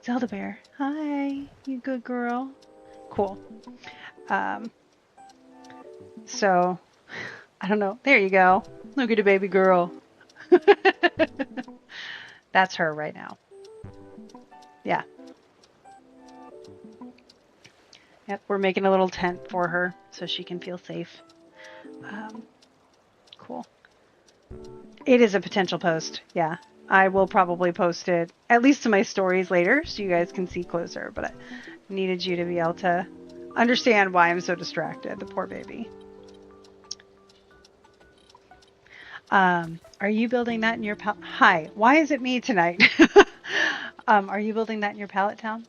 Zelda Bear, hi, you good girl. Cool. So, I don't know. There you go. Look at the baby girl. That's her right now. Yeah. Yep, we're making a little tent for her so she can feel safe. Cool. It is a potential post. Yeah. I will probably post it at least to my stories later so you guys can see closer, but I needed you to be able to understand why I'm so distracted. The poor baby. Are you building that in your pallet? Hi, why is it me tonight? Are you building that in your pallet town?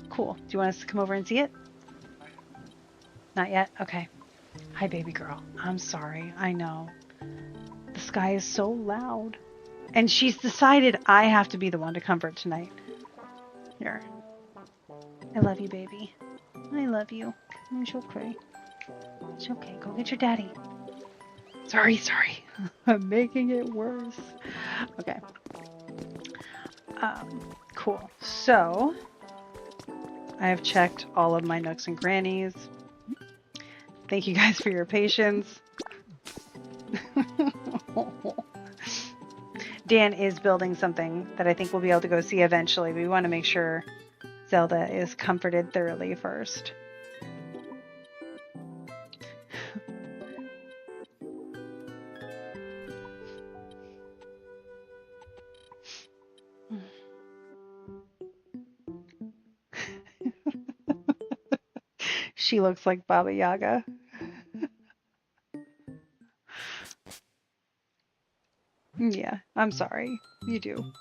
Cool. Do you want us to come over and see it? Not yet? Okay. Hi, baby girl. I'm sorry. I know. The sky is so loud. And she's decided I have to be the one to comfort tonight. Here. I love you, baby. I love you. It's okay. It's okay. Go get your daddy. Sorry. I'm making it worse. Okay. Cool. So, I have checked all of my nooks and crannies. Thank you guys for your patience. Dan is building something that I think we'll be able to go see eventually. We want to make sure Zelda is comforted thoroughly first. She looks like Baba Yaga. Yeah, I'm sorry. You do.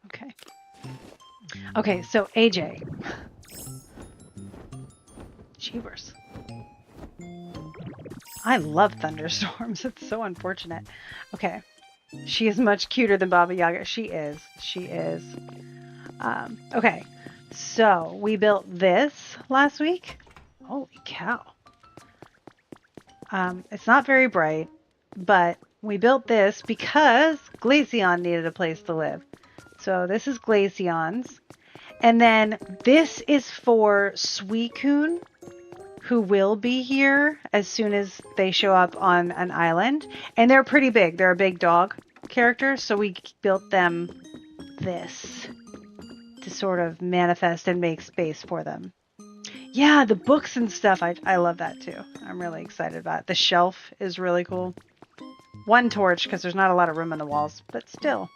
Okay. Okay, so AJ. Jeebers. I love thunderstorms. It's so unfortunate. Okay. She is much cuter than Baba Yaga. She is. Okay. So, we built this last week. Holy cow. It's not very bright, but we built this because Glaceon needed a place to live. So this is Glaceon's. And then this is for Suicune, who will be here as soon as they show up on an island. And they're pretty big. They're a big dog character, so we built them this to sort of manifest and make space for them. Yeah, the books and stuff, I love that too. I'm really excited about it. The shelf is really cool. One torch, because there's not a lot of room on the walls, but still.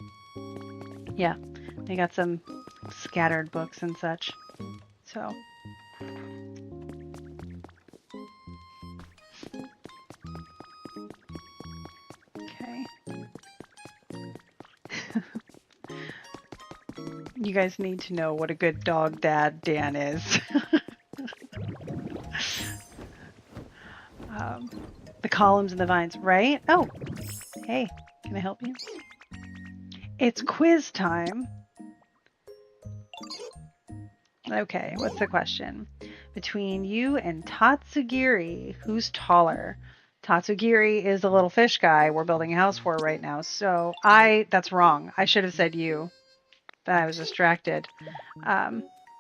Yeah, they got some scattered books and such. So. Okay. You guys need to know what a good dog dad Dan is. The columns and the vines, right? Oh, hey, can I help you? It's quiz time. Okay, what's the question? Between you and Tatsugiri, who's taller? Tatsugiri is the little fish guy we're building a house for right now. So that's wrong. I should have said you. But I was distracted.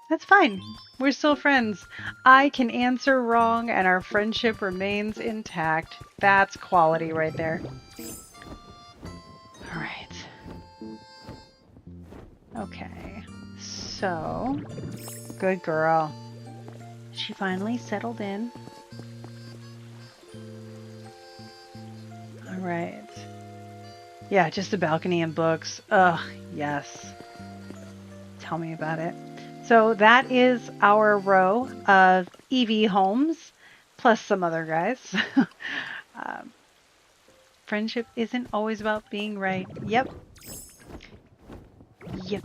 That's fine. We're still friends. I can answer wrong and our friendship remains intact. That's quality right there. All right. Okay. So, good girl. She finally settled in. All right. Yeah, just a balcony and books. Ugh, yes. Tell me about it. So that is our row of EV homes, plus some other guys. Friendship isn't always about being right. Yep. Yep.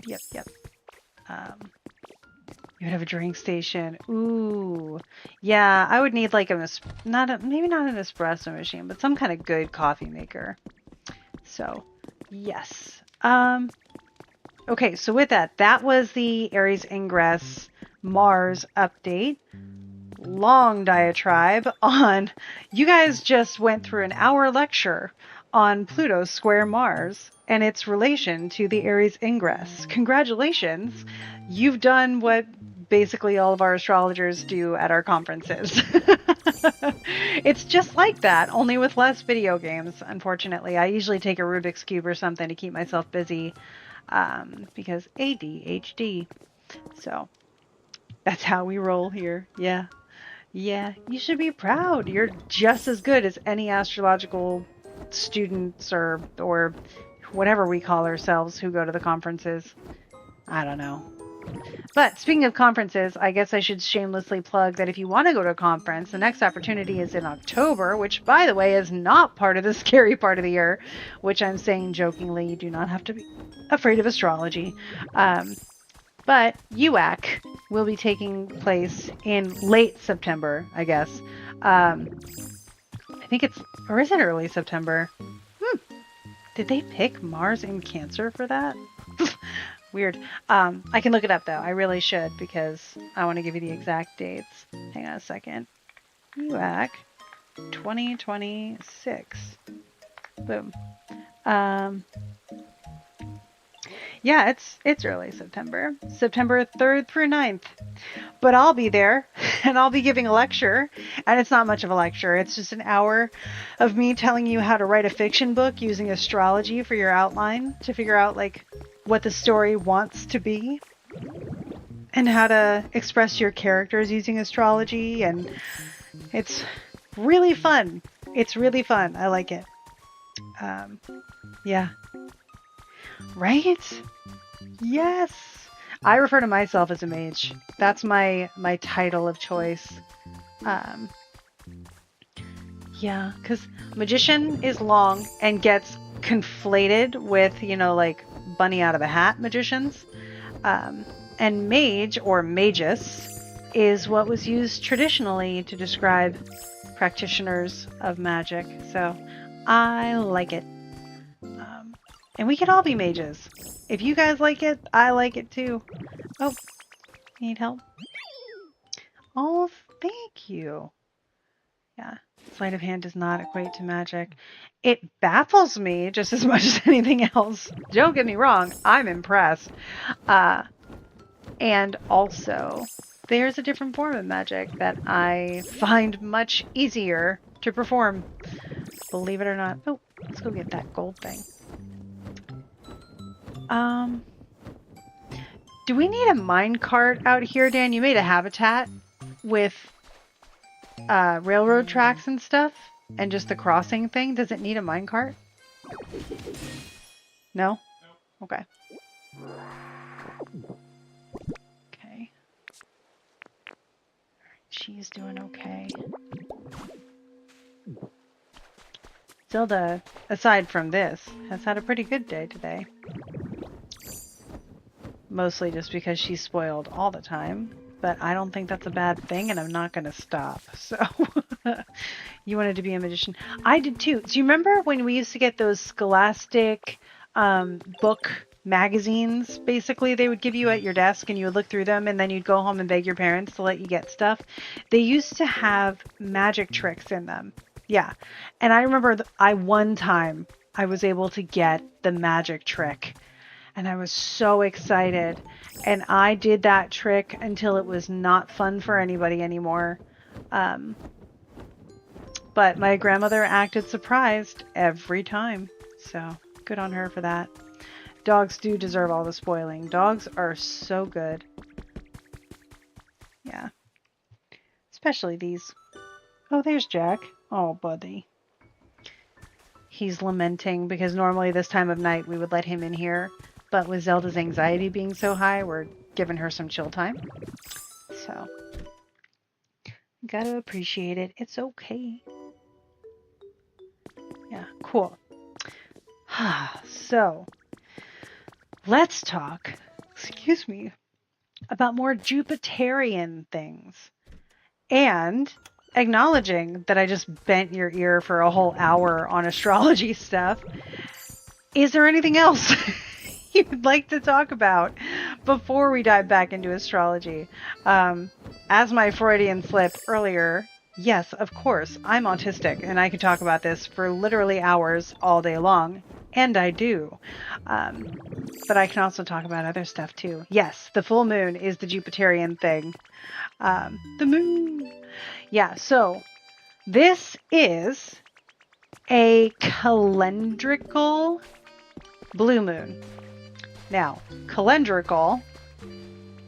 You would have a drink station. Ooh. Yeah, I would need like maybe not an espresso machine, but some kind of good coffee maker. So, yes. Okay, so with that was the Aries Ingress Mars update. Long diatribe on, you guys just went through an hour lecture on Pluto square Mars and its relation to the Aries Ingress. Congratulations. You've done what basically all of our astrologers do at our conferences. It's just like that, only with less video games, unfortunately. I usually take a Rubik's Cube or something to keep myself busy. Because ADHD. So that's how we roll here. Yeah. You should be proud. You're just as good as any astrological students or whatever we call ourselves who go to the conferences. I don't know. But speaking of conferences, I guess I should shamelessly plug that if you want to go to a conference, the next opportunity is in October, which, by the way, is not part of the scary part of the year, which I'm saying jokingly. You do not have to be afraid of astrology. But UAC will be taking place in late September, I guess. I think or is it early September? Did they pick Mars in Cancer for that? Weird. I can look it up though. I really should because I want to give you the exact dates. Hang on a second. UAC 2026. Boom. Yeah, it's early September. September 3rd through 9th. But I'll be there and I'll be giving a lecture. And it's not much of a lecture. It's just an hour of me telling you how to write a fiction book using astrology for your outline to figure out like what the story wants to be and how to express your characters using astrology. And it's really fun. It's really fun. I like it. Yeah. Right? Yes. I refer to myself as a mage. That's my title of choice. Yeah, because magician is long and gets conflated with, like bunny out of a hat magicians. And mage or magus is what was used traditionally to describe practitioners of magic. So I like it. And we can all be mages. If you guys like it, I like it too. Oh, need help? Oh, thank you. Yeah, sleight of hand does not equate to magic. It baffles me just as much as anything else. Don't get me wrong, I'm impressed. And also, there's a different form of magic that I find much easier to perform. Believe it or not. Oh, let's go get that gold thing. Do we need a minecart out here, Dan? You made a habitat. with railroad tracks and stuff, and just the crossing thing, does it need a minecart? No? Okay. Okay. She's doing okay. Zelda, aside from this, has had a pretty good day today. Mostly just because she's spoiled all the time. But I don't think that's a bad thing, and I'm not going to stop. So, you wanted to be a magician. I did too. Do you remember when we used to get those Scholastic book magazines? Basically, they would give you at your desk, and you would look through them, and then you'd go home and beg your parents to let you get stuff. They used to have magic tricks in them. Yeah. And I remember one time I was able to get the magic trick. And I was so excited. And I did that trick until it was not fun for anybody anymore. But my grandmother acted surprised every time. So good on her for that. Dogs do deserve all the spoiling. Dogs are so good. Yeah. Especially these. Oh, there's Jack. Oh, buddy. He's lamenting because normally this time of night we would let him in here. But with Zelda's anxiety being so high, we're giving her some chill time. So, gotta appreciate it. It's okay. Yeah, cool. So, let's talk, excuse me, about more Jupiterian things. And acknowledging that I just bent your ear for a whole hour on astrology stuff. Is there anything else you'd like to talk about before we dive back into astrology? As my Freudian slip earlier, yes, of course, I'm autistic and I could talk about this for literally hours all day long, and I do. But I can also talk about other stuff too. Yes, the full moon is the Jupiterian thing. The moon. Yeah, so this is a calendrical blue moon. Now, calendrical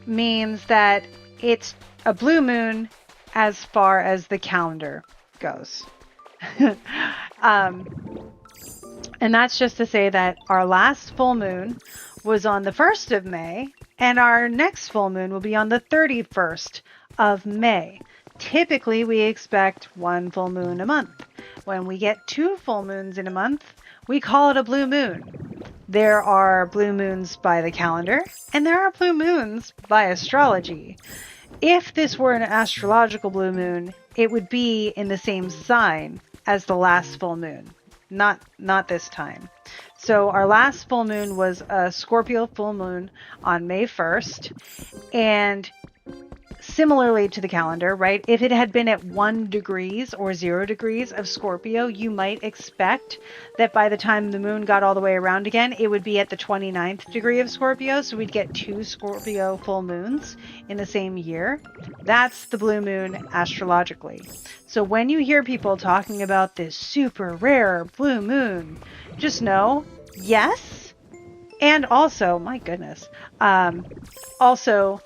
means that it's a blue moon as far as the calendar goes. And that's just to say that our last full moon was on the 1st of May, and our next full moon will be on the 31st of May. Typically, we expect one full moon a month. When we get 2 full moons in a month, we call it a blue moon. There are blue moons by the calendar, and there are blue moons by astrology. If this were an astrological blue moon, it would be in the same sign as the last full moon. Not this time. So our last full moon was a Scorpio full moon on May 1st, and similarly to the calendar, right? If it had been at 1 degrees or 0 degrees of Scorpio, you might expect that by the time the moon got all the way around again, it would be at the 29th degree of Scorpio. So we'd get 2 Scorpio full moons in the same year. That's the blue moon astrologically. So when you hear people talking about this super rare blue moon, just know, yes. And also, my goodness, also,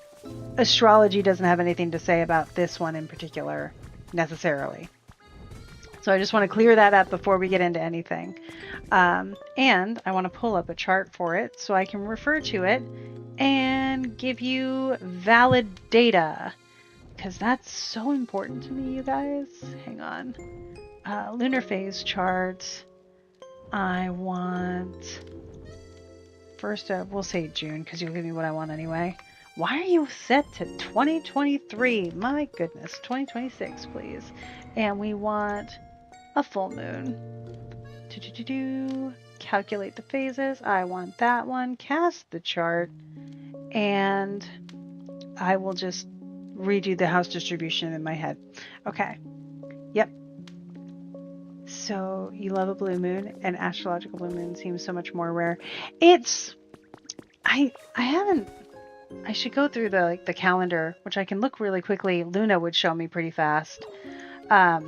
astrology doesn't have anything to say about this one in particular, necessarily. So I just want to clear that up before we get into anything. And I want to pull up a chart for it so I can refer to it and give you valid data. Because that's so important to me, you guys. Hang on. Lunar phase charts. I want... First, we'll say June, because you'll give me what I want anyway. Why are you set to 2023? My goodness, 2026, please. And we want a full moon. Calculate the phases. I want that one. Cast the chart. And I will just redo the house distribution in my head. Okay. Yep. So you love a blue moon, and astrological blue moon seems so much more rare. I should go through the calendar, which I can look really quickly. Luna would show me pretty fast. I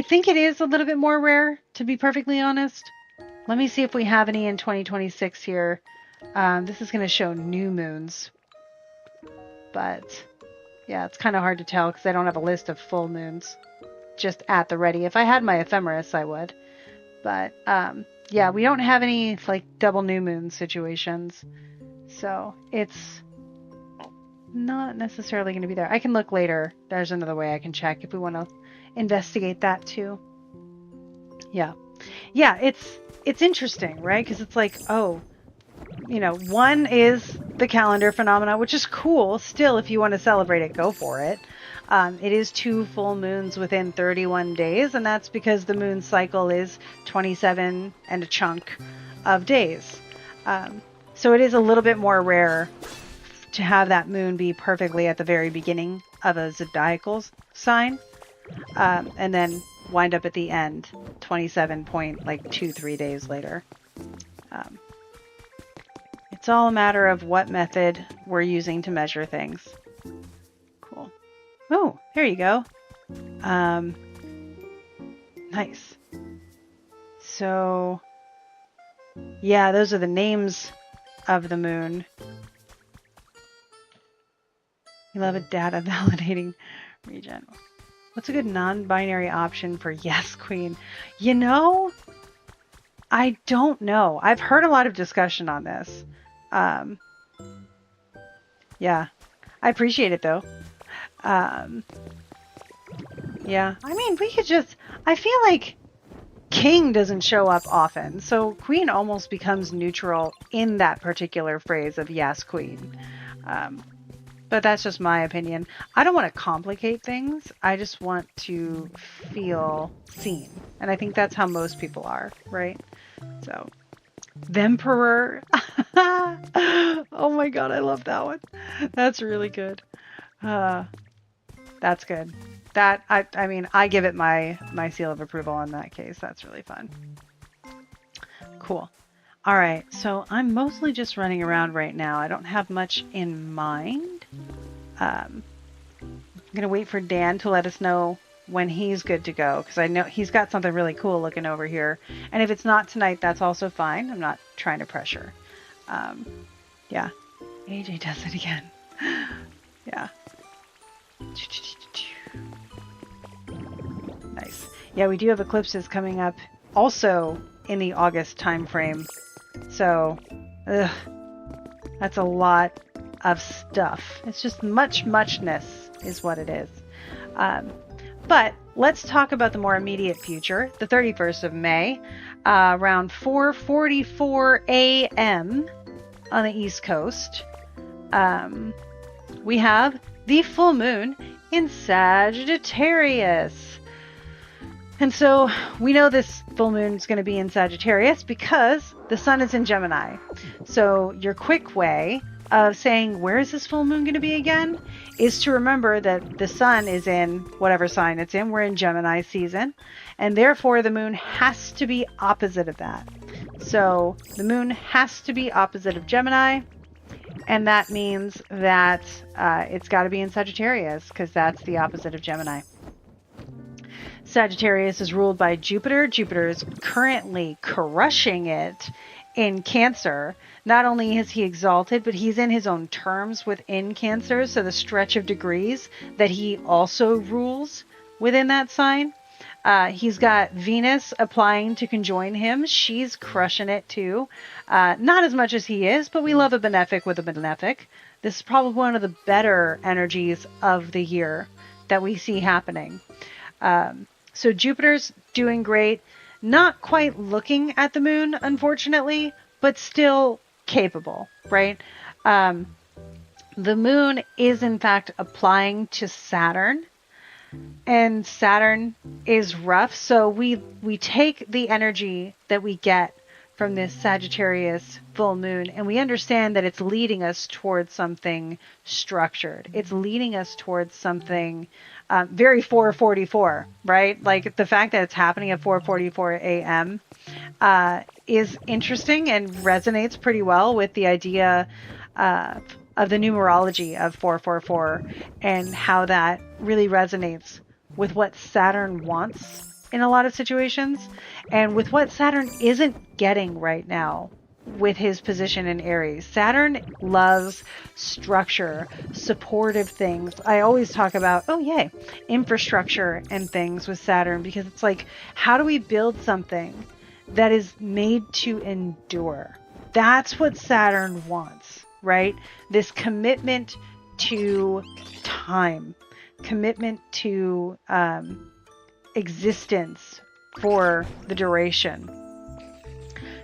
think it is a little bit more rare, to be perfectly honest. Let me see if we have any in 2026 here. This is going to show new moons. But Yeah, it's kind of hard to tell because I don't have a list of full moons just at the ready. If I had my ephemeris, I would. But yeah, we don't have any like double new moon situations. So it's not necessarily going to be there. I can look later. There's another way I can check if we want to investigate that too. Yeah. Yeah, it's interesting, right? Because it's like, oh, you know, one is the calendar phenomena, which is cool. Still, if you want to celebrate it, go for it. It is 2 full moons within 31 days, and that's because the moon cycle is 27 and a chunk of days. So it is a little bit more rare to have that moon be perfectly at the very beginning of a zodiacal sign, and then wind up at the end, 27.23 days later. It's all a matter of what method we're using to measure things. Cool. Oh, there you go. Nice. So, yeah, those are the names of the moon. You love a data validating region. What's a good non-binary option for yes, queen? You know, I don't know. I've heard a lot of discussion on this. Yeah, I appreciate it though. Yeah, I mean, we could just, I feel like king doesn't show up often, so queen almost becomes neutral in that particular phrase of yes, queen. But that's just my opinion. I don't want to complicate things. I just want to feel seen. And I think that's how most people are, right? So, Vemperor. Oh my god, I love that one. That's really good. That's good. That, I mean, I give it my seal of approval in that case. That's really fun. Cool. All right, so I'm mostly just running around right now. I don't have much in mind. I'm going to wait for Dan to let us know when he's good to go, because I know he's got something really cool looking over here. And if it's not tonight, that's also fine. I'm not trying to pressure. Yeah. AJ does it again. Yeah. Nice. Yeah, we do have eclipses coming up also in the August time frame. So, that's a lot of stuff. It's just muchness is what it is. But let's talk about the more immediate future, the 31st of May, around 4:44 a.m. on the East Coast. We have the full moon in Sagittarius. And so we know this full moon is going to be in Sagittarius because the sun is in Gemini. So your quick way of saying where is this full moon going to be again is to remember that the sun is in whatever sign it's in. We're in Gemini season, and therefore the moon has to be opposite of that. So the moon has to be opposite of Gemini, and that means that it's got to be in Sagittarius because that's the opposite of Gemini. Sagittarius is ruled by Jupiter. Jupiter is currently crushing it in Cancer. Not only is he exalted, but he's in his own terms within Cancer. So the stretch of degrees that he also rules within that sign. He's got Venus applying to conjoin him. She's crushing it too. Not as much as he is, but we love a benefic with a benefic. This is probably one of the better energies of the year that we see happening. So Jupiter's doing great, not quite looking at the moon, unfortunately, but still capable, right? The moon is in fact applying to Saturn, and Saturn is rough. So we take the energy that we get from this Sagittarius full moon, and we understand that it's leading us towards something structured. It's leading us towards something very 4:44, right? Like the fact that it's happening at 4:44 a.m. Is interesting and resonates pretty well with the idea of the numerology of 444 and how that really resonates with what Saturn wants in a lot of situations and with what Saturn isn't getting right now with his position in Aries. Saturn loves structure, supportive things. I always talk about, oh yay, infrastructure and things with Saturn, because it's like, how do we build something that is made to endure? That's what Saturn wants, right? This commitment to time, commitment to existence for the duration.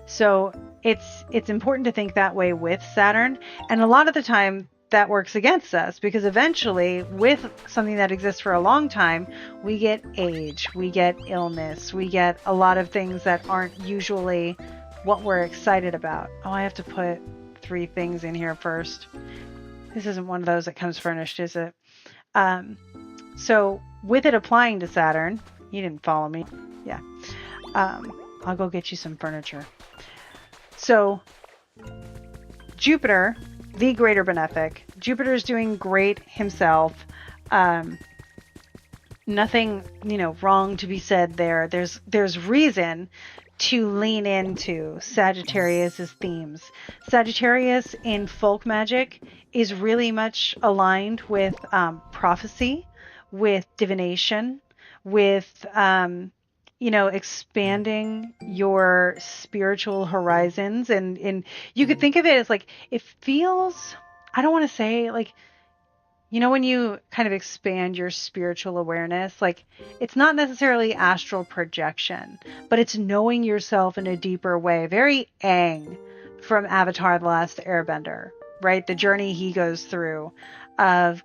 So it's important to think that way with Saturn, and a lot of the time that works against us, because eventually with something that exists for a long time, we get age, we get illness, we get a lot of things that aren't usually what we're excited about. Oh, I have to put 3 things in here first. This isn't one of those that comes furnished, is it? So with it applying to Saturn, you didn't follow me. Yeah. I'll go get you some furniture. So Jupiter, the greater benefic, Jupiter's doing great himself. Nothing, wrong to be said there. There's reason to lean into Sagittarius's themes. Sagittarius in folk magic is really much aligned with prophecy, with divination, with expanding your spiritual horizons, and you could think of it as like, it feels, I don't want to say like, when you kind of expand your spiritual awareness, like, it's not necessarily astral projection, but it's knowing yourself in a deeper way. Very Aang from Avatar: The Last Airbender, right? The journey he goes through of,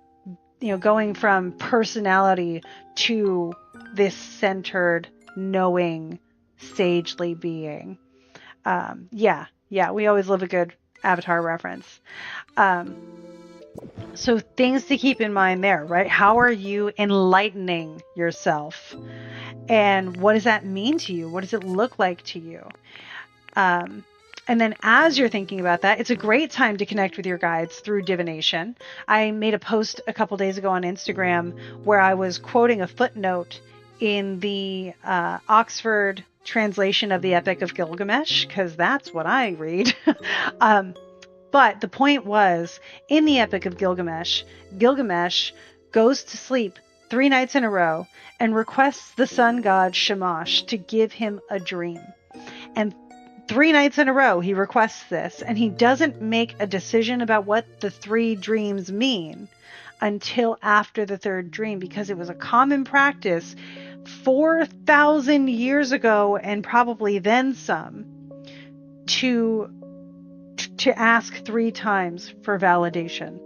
going from personality to this centered, knowing, sagely being. Yeah, we always love a good Avatar reference. So things to keep in mind there, right? How are you enlightening yourself? And what does that mean to you? What does it look like to you? And then as you're thinking about that, it's a great time to connect with your guides through divination. I made a post a couple days ago on Instagram where I was quoting a footnote in the Oxford translation of the Epic of Gilgamesh, because that's what I read. But the point was, in the Epic of Gilgamesh, Gilgamesh goes to sleep 3 nights in a row and requests the sun god Shamash to give him a dream. And 3 nights in a row he requests this, and he doesn't make a decision about what the 3 dreams mean until after the 3rd dream, because it was a common practice 4,000 years ago, and probably then some, to ask 3 times for validation.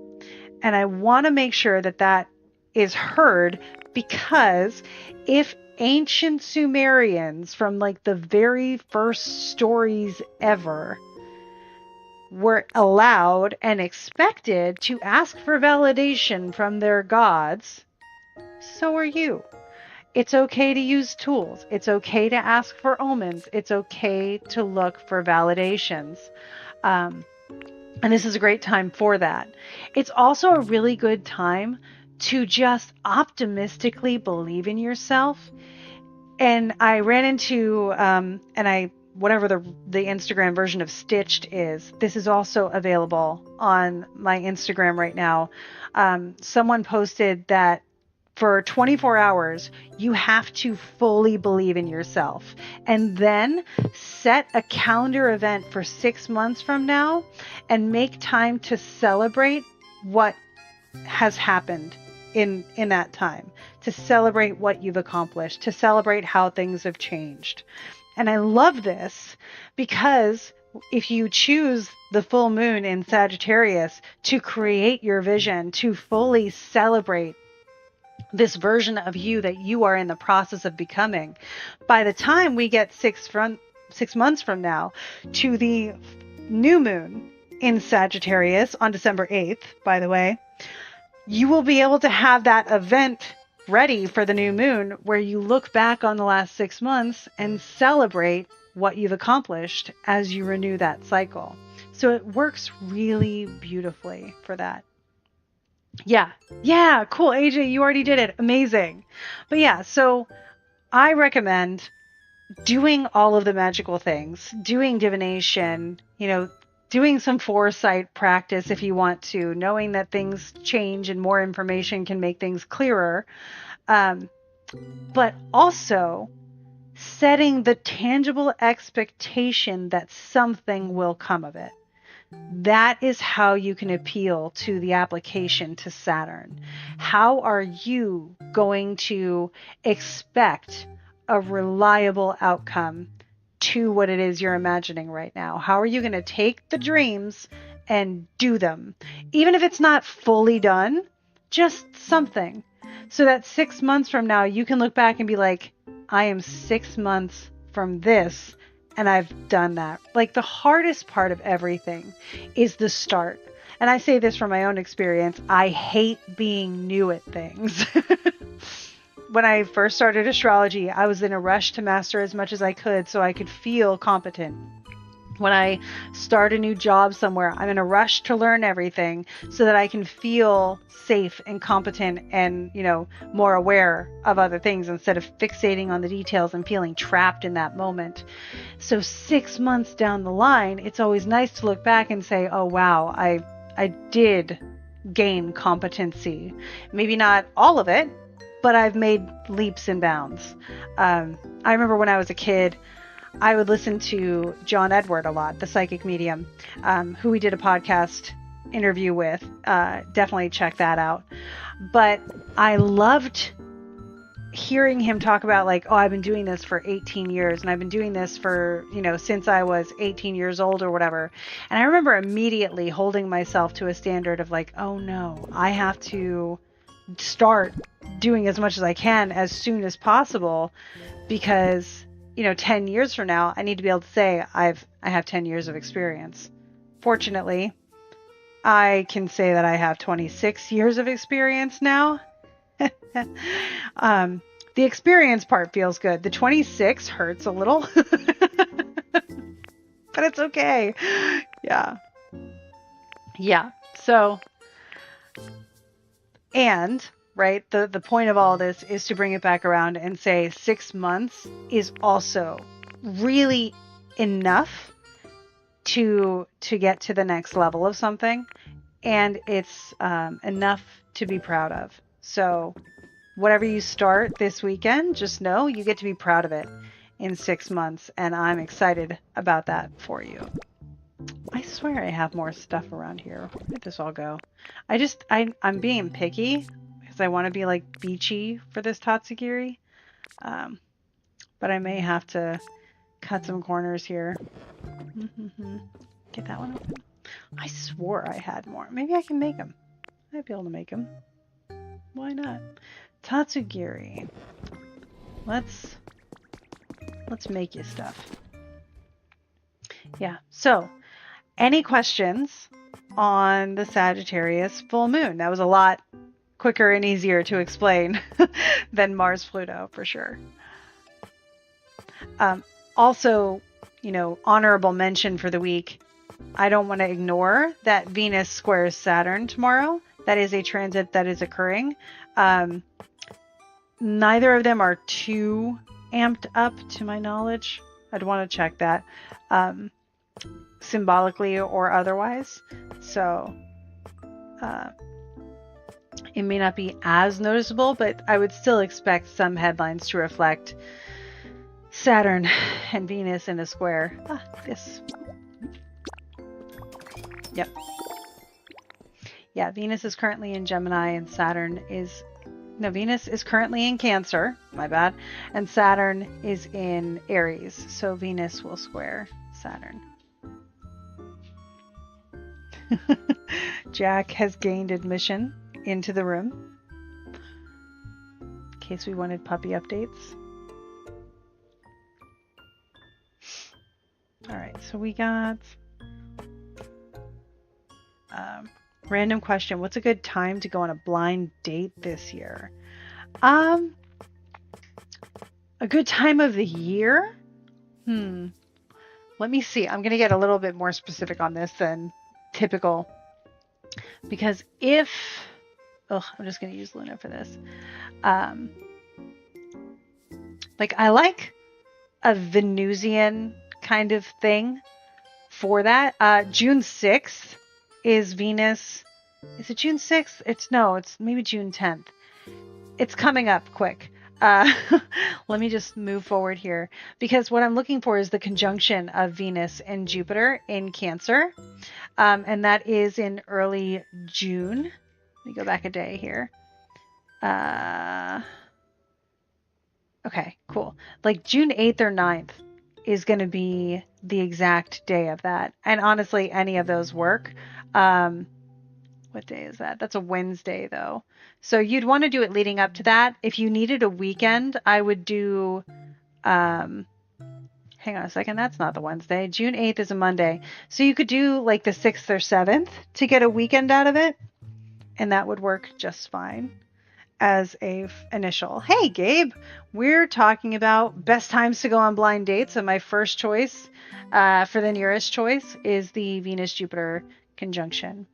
And I want to make sure that is heard, because if ancient Sumerians, from like the very first stories ever, were allowed and expected to ask for validation from their gods, so are you. It's okay to use tools. It's okay to ask for omens. It's okay to look for validations. And this is a great time for that. It's also a really good time to just optimistically believe in yourself. And I ran into, whatever the Instagram version of Stitched is, this is also available on my Instagram right now. Someone posted that for 24 hours, you have to fully believe in yourself, and then set a calendar event for 6 months from now and make time to celebrate what has happened in that time, to celebrate what you've accomplished, to celebrate how things have changed. And I love this because if you choose the full moon in Sagittarius to create your vision, to fully celebrate this version of you that you are in the process of becoming, by the time we get 6 months from now to the new moon in Sagittarius on December 8th, by the way, you will be able to have that event ready for the new moon, where you look back on the last 6 months and celebrate what you've accomplished as you renew that cycle. So it works really beautifully for that. Yeah, cool. AJ, you already did it. Amazing. But yeah, so I recommend doing all of the magical things, doing divination, doing some foresight practice if you want to, knowing that things change and more information can make things clearer. But also setting the tangible expectation that something will come of it. That is how you can appeal to the application to Saturn. How are you going to expect a reliable outcome to what it is you're imagining right now? How are you going to take the dreams and do them? Even if it's not fully done, just something. So that 6 months from now, you can look back and be like, I am 6 months from this, and I've done that. Like, the hardest part of everything is the start. And I say this from my own experience. I hate being new at things. When I first started astrology, I was in a rush to master as much as I could so I could feel competent. When I start a new job somewhere, I'm in a rush to learn everything so that I can feel safe and competent and, more aware of other things instead of fixating on the details and feeling trapped in that moment. So 6 months down the line, it's always nice to look back and say, oh, wow, I did gain competency. Maybe not all of it, but I've made leaps and bounds. I remember when I was a kid, I would listen to John Edward a lot, the psychic medium, who we did a podcast interview with. Definitely check that out. But I loved hearing him talk about, like, oh, I've been doing this for 18 years and I've been doing this for, since I was 18 years old or whatever. And I remember immediately holding myself to a standard of like, oh no, I have to start doing as much as I can as soon as possible, because 10 years from now, I need to be able to say I have 10 years of experience. Fortunately, I can say that I have 26 years of experience now. The experience part feels good. The 26 hurts a little, but it's okay. Yeah. So, and right, the point of all this is to bring it back around and say 6 months is also really enough to get to the next level of something, and it's enough to be proud of. So whatever you start this weekend, just know you get to be proud of it in 6 months, and I'm excited about that for you. I swear I have more stuff around here. Where did this all go? I'm being picky because I want to be like beachy for this Tatsugiri. But I may have to cut some corners here. Get that one open. I swore I had more. Maybe I can make them. I might be able to make them. Why not? Tatsugiri. Let's make you stuff. Yeah. So, any questions on the Sagittarius full moon? That was a lot quicker and easier to explain than Mars Pluto, for sure. Also, honorable mention for the week. I don't want to ignore that Venus squares Saturn tomorrow. That is a transit that is occurring. Neither of them are too amped up to my knowledge. I'd want to check that. Symbolically or otherwise. So it may not be as noticeable, but I would still expect some headlines to reflect Saturn and Venus in a square. This. Yep. Yeah, Venus is currently in Gemini and Venus is currently in Cancer, my bad, and Saturn is in Aries, so Venus will square Saturn. Jack has gained admission into the room, in case we wanted puppy updates. Alright, so we got random question. What's a good time to go on a blind date this year? A good time of the year? Let me see. I'm going to get a little bit more specific on this than typical. Because I'm just going to use Luna for this. I like a Venusian kind of thing for that. June 6th is Venus. Is it June 6th? It's maybe June 10th. It's coming up quick. Let me just move forward here because what I'm looking for is the conjunction of Venus and Jupiter in Cancer. And that is in early June. Let me go back a day here. Okay, cool. Like June 8th or 9th is going to be the exact day of that. And honestly, any of those work. What day is that? That's a Wednesday, though. So you'd want to do it leading up to that. If you needed a weekend, I would do. Hang on a second. That's not the Wednesday. June 8th is a Monday. So you could do like the 6th or 7th to get a weekend out of it. And that would work just fine as a initial. Hey, Gabe, we're talking about best times to go on blind dates. And my first choice for the nearest choice is the Venus-Jupiter conjunction.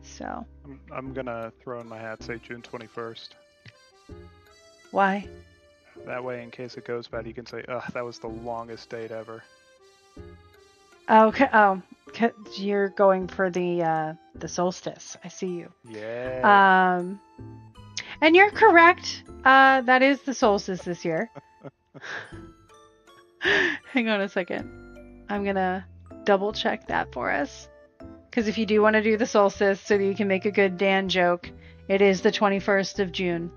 So I'm gonna throw in my hat, say June 21st. Why? That way, in case it goes bad, you can say, "Ugh, that was the longest date ever." Okay. Oh, you're going for the solstice. I see you. Yeah. And you're correct. That is the solstice this year. Hang on a second. I'm gonna double check that for us. Because if you do want to do the solstice so that you can make a good Dan joke, it is the 21st of June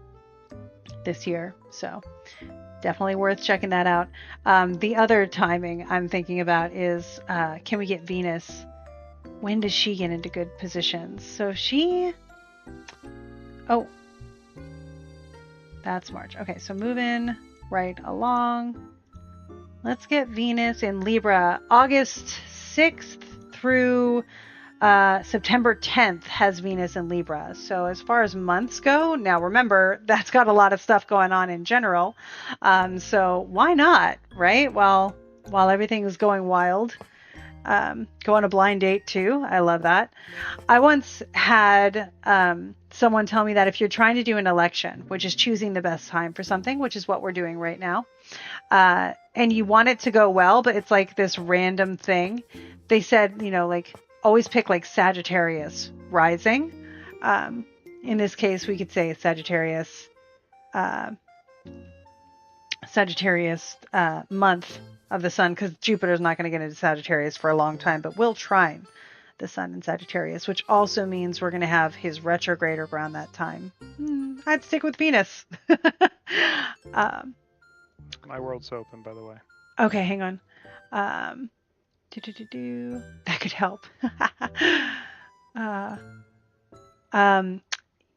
this year. So definitely worth checking that out. The other timing I'm thinking about is, can we get Venus? When does she get into good positions? So oh, that's March. Okay, so moving right along. Let's get Venus in Libra. August 6th through September 10th has Venus in Libra. So as far as months go, now remember, that's got a lot of stuff going on in general. So why not, right? While everything is going wild. Go on a blind date too. I love that. I once had someone tell me that if you're trying to do an election, which is choosing the best time for something, which is what we're doing right now, and you want it to go well, but it's like this random thing, they said, like always pick like Sagittarius rising. In this case, we could say Sagittarius month of the sun, because Jupiter's not going to get into Sagittarius for a long time, but will trine the sun in Sagittarius, which also means we're going to have his retrograde around that time. I'd stick with Venus. My world's open, by the way. Okay, hang on. That could help.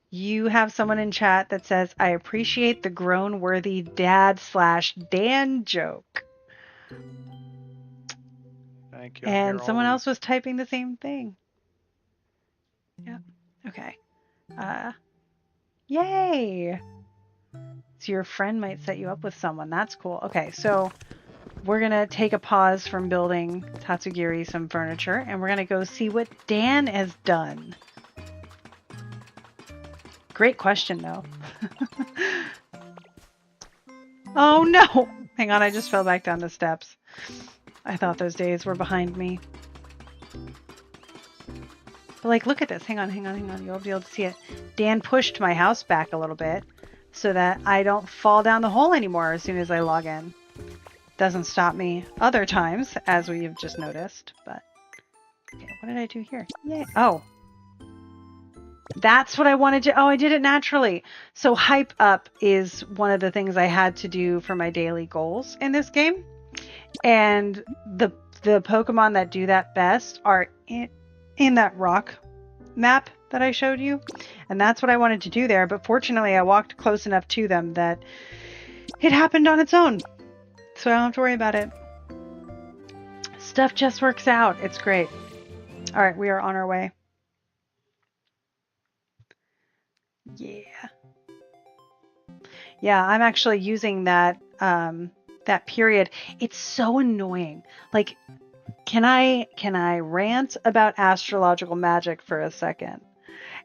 You have someone in chat that says, I appreciate the groan-worthy dad/Dan joke. Thank you. And someone else was typing the same thing. Yeah. Okay. Yay! So your friend might set you up with someone. That's cool. Okay, so we're going to take a pause from building Tatsugiri some furniture, and we're going to go see what Dan has done. Great question, though. Oh, no! Hang on, I just fell back down the steps. I thought those days were behind me. But, like, look at this. Hang on. You'll be able to see it. Dan pushed my house back a little bit so that I don't fall down the hole anymore as soon as I log in. Doesn't stop me other times, as we've just noticed, but... Okay, what did I do here? Yay. Oh. That's what I wanted to... Oh, I did it naturally. So hype up is one of the things I had to do for my daily goals in this game. And the Pokemon that do that best are in that rock map that I showed you. And that's what I wanted to do there. But fortunately, I walked close enough to them that it happened on its own. So I don't have to worry about it. Stuff just works out. It's great. All right, we are on our way. Yeah. Yeah, I'm actually using that that period. It's so annoying. Like, can I rant about astrological magic for a second?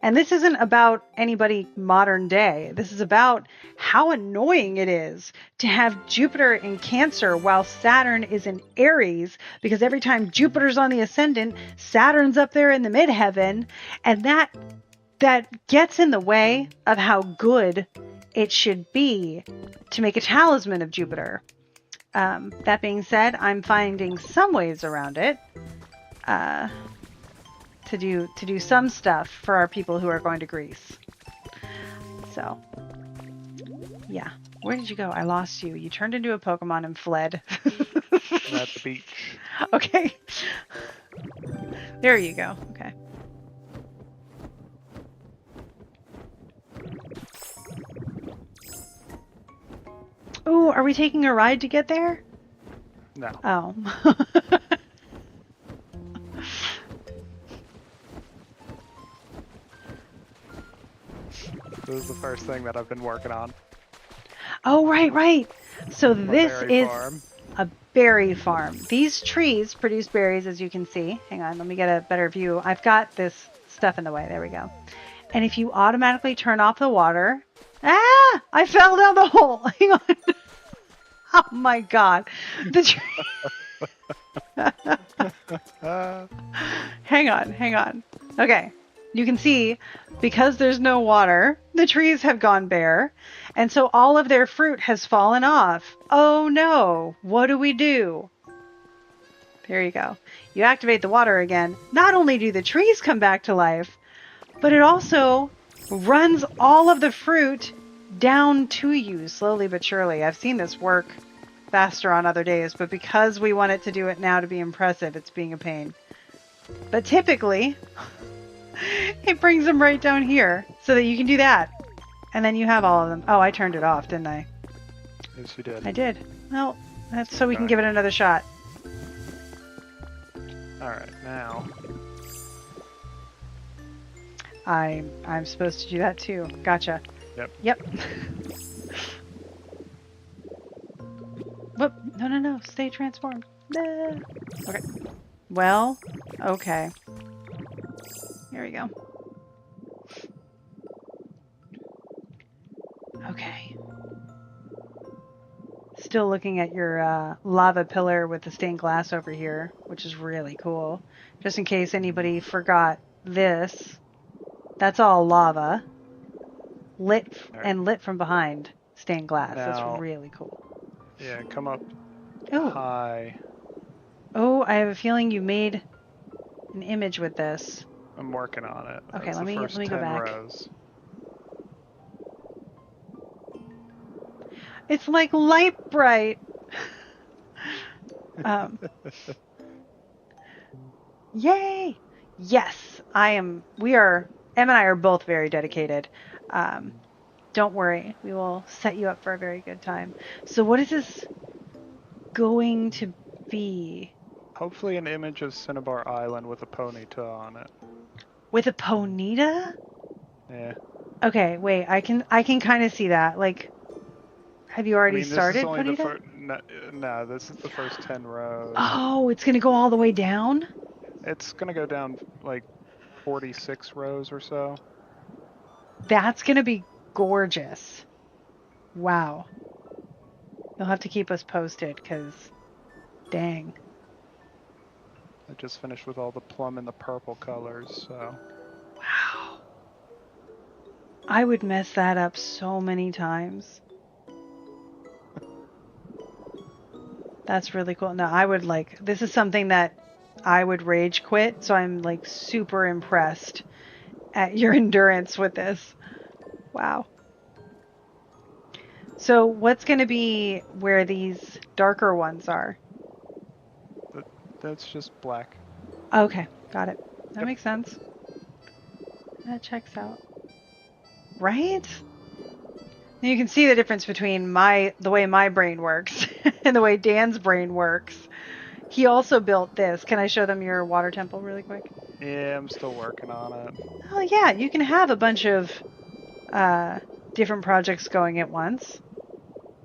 And this isn't about anybody modern day. This is about how annoying it is to have Jupiter in Cancer while Saturn is in Aries, because every time Jupiter's on the ascendant, Saturn's up there in the midheaven, and that gets in the way of how good it should be to make a talisman of Jupiter. That being said, I'm finding some ways around it. To do some stuff for our people who are going to Greece. So, yeah. Where did you go? I lost you. You turned into a Pokemon and fled. I'm at the beach. Okay. There you go. Okay. Oh, are we taking a ride to get there? No. Oh. This is the first thing that I've been working on. Oh, right. So this is farm. a berry farm. These trees produce berries, as you can see. Hang on, let me get a better view. I've got this stuff in the way. There we go. And if you automatically turn off the water... Ah! I fell down the hole. Hang on. Oh my god. The Hang on. Okay. You can see, because there's no water, the trees have gone bare, and so all of their fruit has fallen off. Oh no, what do we do? There you go. You activate the water again. Not only do the trees come back to life, but it also runs all of the fruit down to you, slowly but surely. I've seen this work faster on other days, but because we want it to do it now to be impressive, it's being a pain. But typically... it brings them right down here so that you can do that. And then you have all of them. Oh, I turned it off, didn't I? Yes, you did. I did. Well, that's so we can give it another shot. Alright, now. I'm supposed to do that too. Gotcha. Yep. Whoop. No. Stay transformed. Nah. Okay. Well, okay. Here we go. Okay. Still looking at your lava pillar with the stained glass over here, which is really cool. Just in case anybody forgot this. That's all lava. Lit from behind stained glass. Now, that's really cool. Yeah, come up high. Oh, I have a feeling you made an image with this. I'm working on it. Okay, That's let me go back. Rows. It's like light bright. Yay! Yes, Em and I are both very dedicated. Don't worry, we will set you up for a very good time. So what is this going to be? Hopefully an image of Cinnabar Island with a Ponyta on it. With a Ponyta? Yeah. Okay, wait, I can kind of see that. Like, have you already started Ponyta? No, this is the first 10 rows. Oh, it's gonna go all the way down? It's gonna go down like 46 rows or so. That's gonna be gorgeous. Wow. You'll have to keep us posted, because dang. I just finished with all the plum and the purple colors, so... Wow. I would mess that up so many times. That's really cool. No, I would this is something that I would rage quit, so I'm super impressed at your endurance with this. Wow. So what's going to be where these darker ones are? That's just black. Okay, got it. That makes sense. That checks out. Right? You can see the difference between the way my brain works and the way Dan's brain works. He also built this. Can I show them your water temple really quick? Yeah, I'm still working on it. Oh yeah, you can have a bunch of different projects going at once.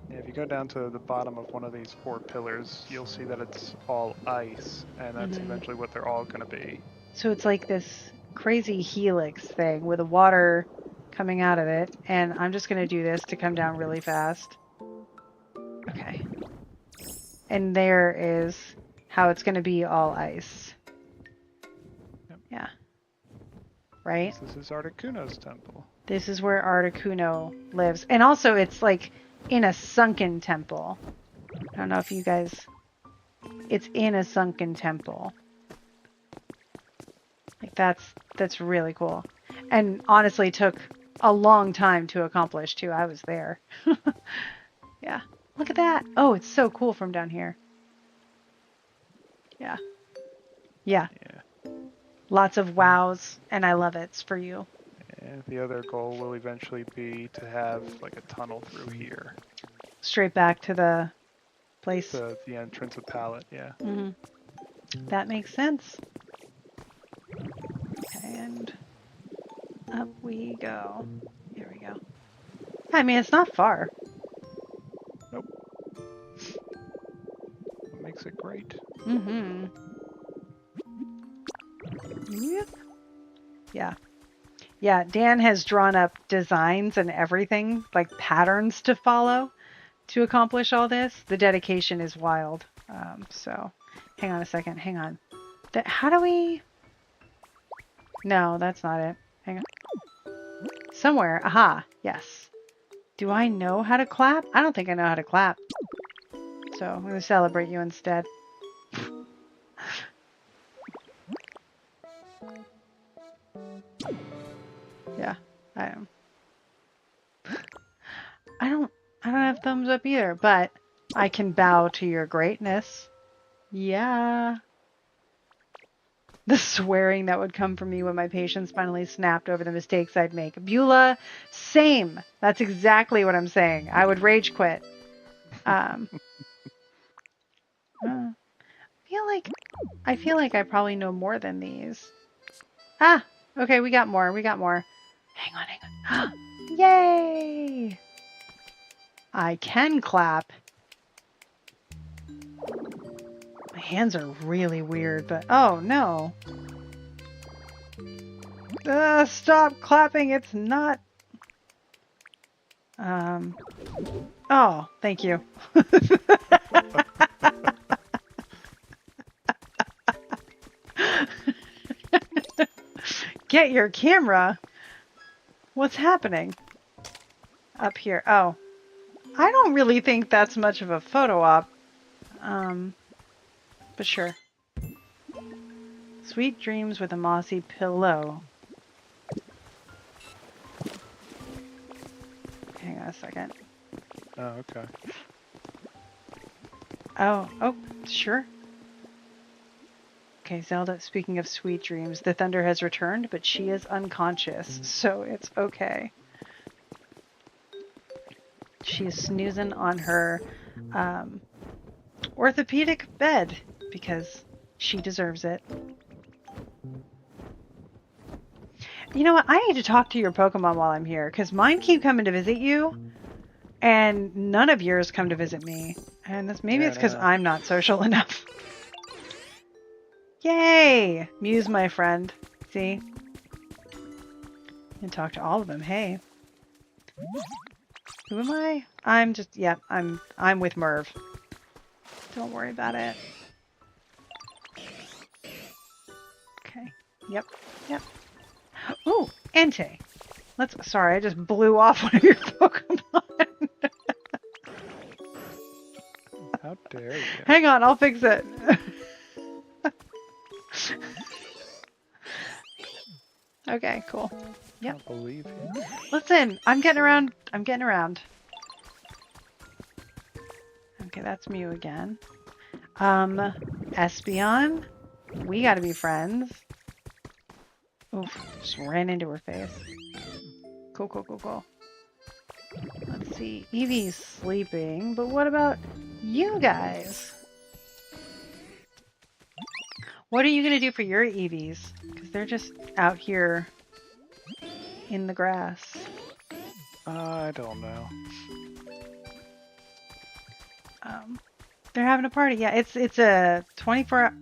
Yeah, if you go down to the bottom of one of these 4 pillars, you'll see that it's all ice, and that's eventually what they're all going to be. So it's like this crazy helix thing with the water coming out of it. And I'm just going to do this to come down really fast. Okay. And there is how it's going to be all ice. Yep. Yeah. Right? This is Articuno's temple. This is where Articuno lives. And also it's like in a sunken temple. I don't know if you guys... It's in a sunken temple. Like that's really cool. And honestly took a long time to accomplish too. I was there. Yeah. Look at that. Oh, it's so cool from down here. Yeah. Yeah. Yeah. Lots of wows, and I love it. It's for you. And the other goal will eventually be to have like a tunnel through here. Straight back to the place. The entrance of Pallet, yeah. Mm-hmm. That makes sense. Okay, and up we go. Here we go. I mean, it's not far. Nope. What makes it great. Mm-hmm. Yep. Yeah. Yeah, Dan has drawn up designs and everything, like patterns to follow to accomplish all this. The dedication is wild. So, hang on a second. Hang on. How do we... No, that's not it. Hang on. Somewhere. Aha. Yes. Do I know how to clap? I don't think I know how to clap. So, I'm going to celebrate you instead. Yeah, I am. I don't have thumbs up either, but I can bow to your greatness. Yeah. The swearing that would come from me when my patience finally snapped over the mistakes I'd make. Beulah, same. That's exactly what I'm saying. I would rage quit. I feel like I probably know more than these. Ah, okay, we got more. We got more. Hang on. Yay! I can clap. My hands are really weird, but oh no. Stop clapping, it's not. Oh, thank you. Get your camera. What's happening? Up here. Oh. I don't really think that's much of a photo op. But sure. Sweet dreams with a mossy pillow. Hang on a second. Oh, okay. Oh, sure. Okay, Zelda, speaking of sweet dreams, the thunder has returned, but she is unconscious, so it's okay. She is snoozing on her orthopedic bed because she deserves it. You know what? I need to talk to your Pokemon while I'm here because mine keep coming to visit you and none of yours come to visit me. And maybe it's because I'm not social enough. Yay! Muse, my friend. See? And talk to all of them. Hey. Who am I? I'm just, yeah, I'm with Merv. Don't worry about it. Okay. Yep. Ooh, Entei. Sorry, I just blew off one of your Pokemon. How dare you? Hang on, I'll fix it. Okay, cool. Yep. I believe you. Listen, I'm getting around. Okay, that's Mew again. Espeon, we gotta be friends. Oof, just ran into her face. Cool. Let's see, Eevee's sleeping, but what about you guys? What are you gonna do for your Eevees? Because they're just out here in the grass. I don't know. They're having a party. Yeah, it's a 24 hour.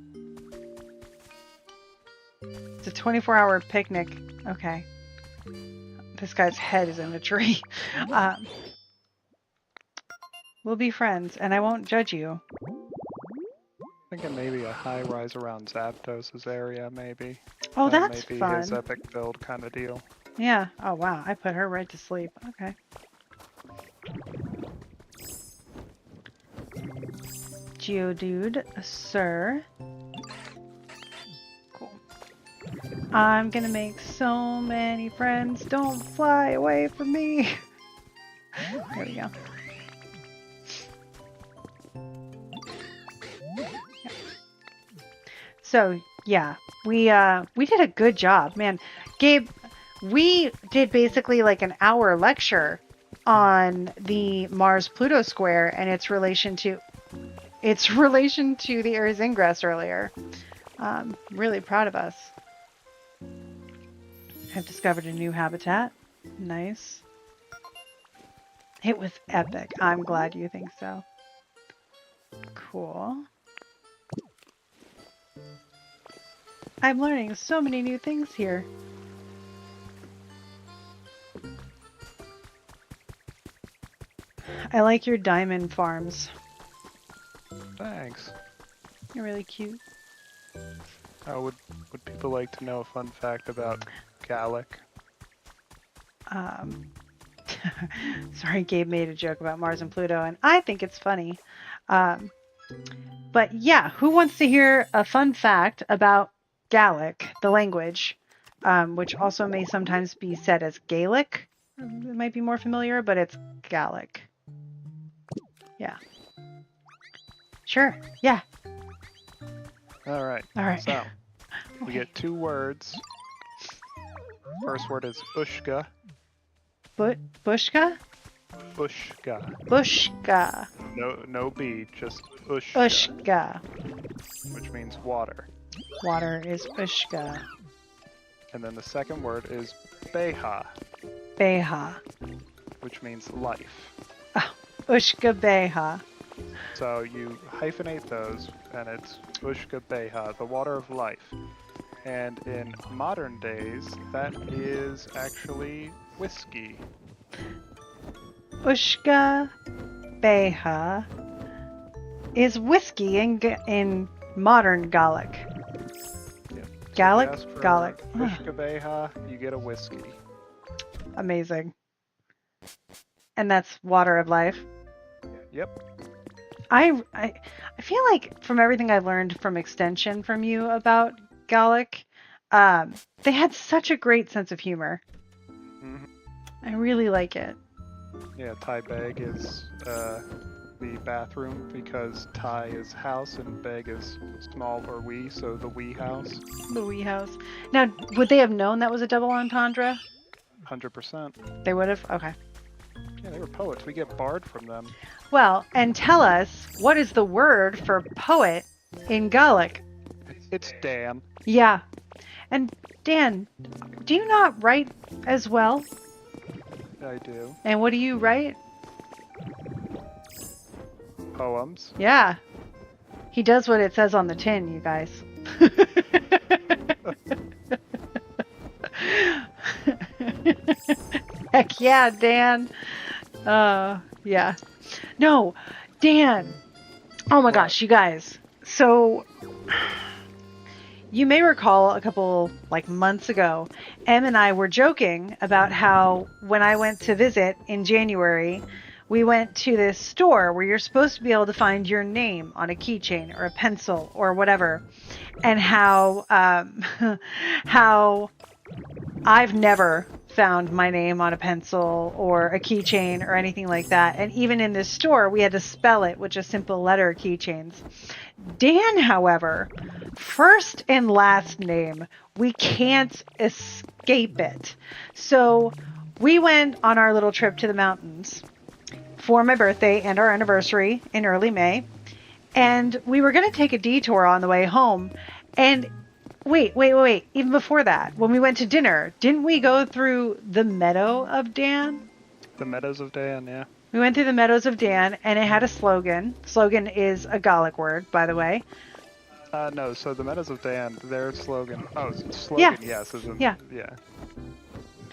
It's a 24-hour picnic. Okay. This guy's head is in a tree. We'll be friends, and I won't judge you. Thinking maybe a high rise around Zapdos' area, maybe. Oh, That that's may be fun. his epic build kind of deal. Yeah. Oh, wow. I put her right to sleep. Okay. Geodude, sir. Cool. I'm gonna make so many friends. Don't fly away from me. There we go. So yeah, we did a good job, man. Gabe, we did basically like an hour lecture on the Mars-Pluto square and its relation to the Earth's ingress earlier. Really proud of us. I've discovered a new habitat. Nice. It was epic. I'm glad you think so. Cool. I'm learning so many new things here. I like your diamond farms. Thanks. You're really cute. Would people like to know a fun fact about Gallic? Sorry, Gabe made a joke about Mars and Pluto, and I think it's funny. But yeah, who wants to hear a fun fact about Gallic, the language, which also may sometimes be said as Gaelic? It might be more familiar, but it's Gallic. Yeah. Sure. Yeah. All right. All right. So, we Okay. get 2 words. First word is Ushka. Bushka? Ushka. Bushka. No B, just Ushka, Ushka. which means water. Water is Ushka. And then the second word is Beha, Beha. which means life. Ushka Beha. So you hyphenate those, and it's Ushka Beha, the water of life. And in modern days, that is actually whiskey. Ushka Beha is whiskey in modern Gallic. Yeah. Gallic? If you ask for Gallic. Ushka Beha, you get a whiskey. Amazing. And that's water of life. Yep. I feel like from everything I've learned from extension from you about Gallic, they had such a great sense of humor. hmm I really like it. Yeah, Thai bag is the bathroom because Thai is house and bag is small or wee, so the wee house. The wee house. Now, would they have known that was a double entendre? 100%. They would have? Okay. Yeah, they were poets. We get barred from them. Well, and tell us, what is the word for poet in Gallic? It's Dan. Yeah. And Dan, do you not write as well? I do. And what do you write? Poems. Yeah. He does what it says on the tin, you guys. Heck yeah, Dan. Yeah. No, Dan. Oh my gosh, you guys. So, you may recall a couple months ago, Em and I were joking about how when I went to visit in January, we went to this store where you're supposed to be able to find your name on a keychain or a pencil or whatever, and how how I've never found my name on a pencil or a keychain or anything like that. And even in this store, we had to spell it with just simple letter keychains. Dan, however, first and last name, we can't escape it. So we went on our little trip to the mountains for my birthday and our anniversary in early May. And we were going to take a detour on the way home. And wait. Even before that, when we went to dinner, didn't we go through the Meadow of Dan? The Meadows of Dan, yeah. We went through the Meadows of Dan, and it had a slogan. Slogan is a Gallic word, by the way. No, so the Meadows of Dan, their slogan, Yeah. yes, Yeah.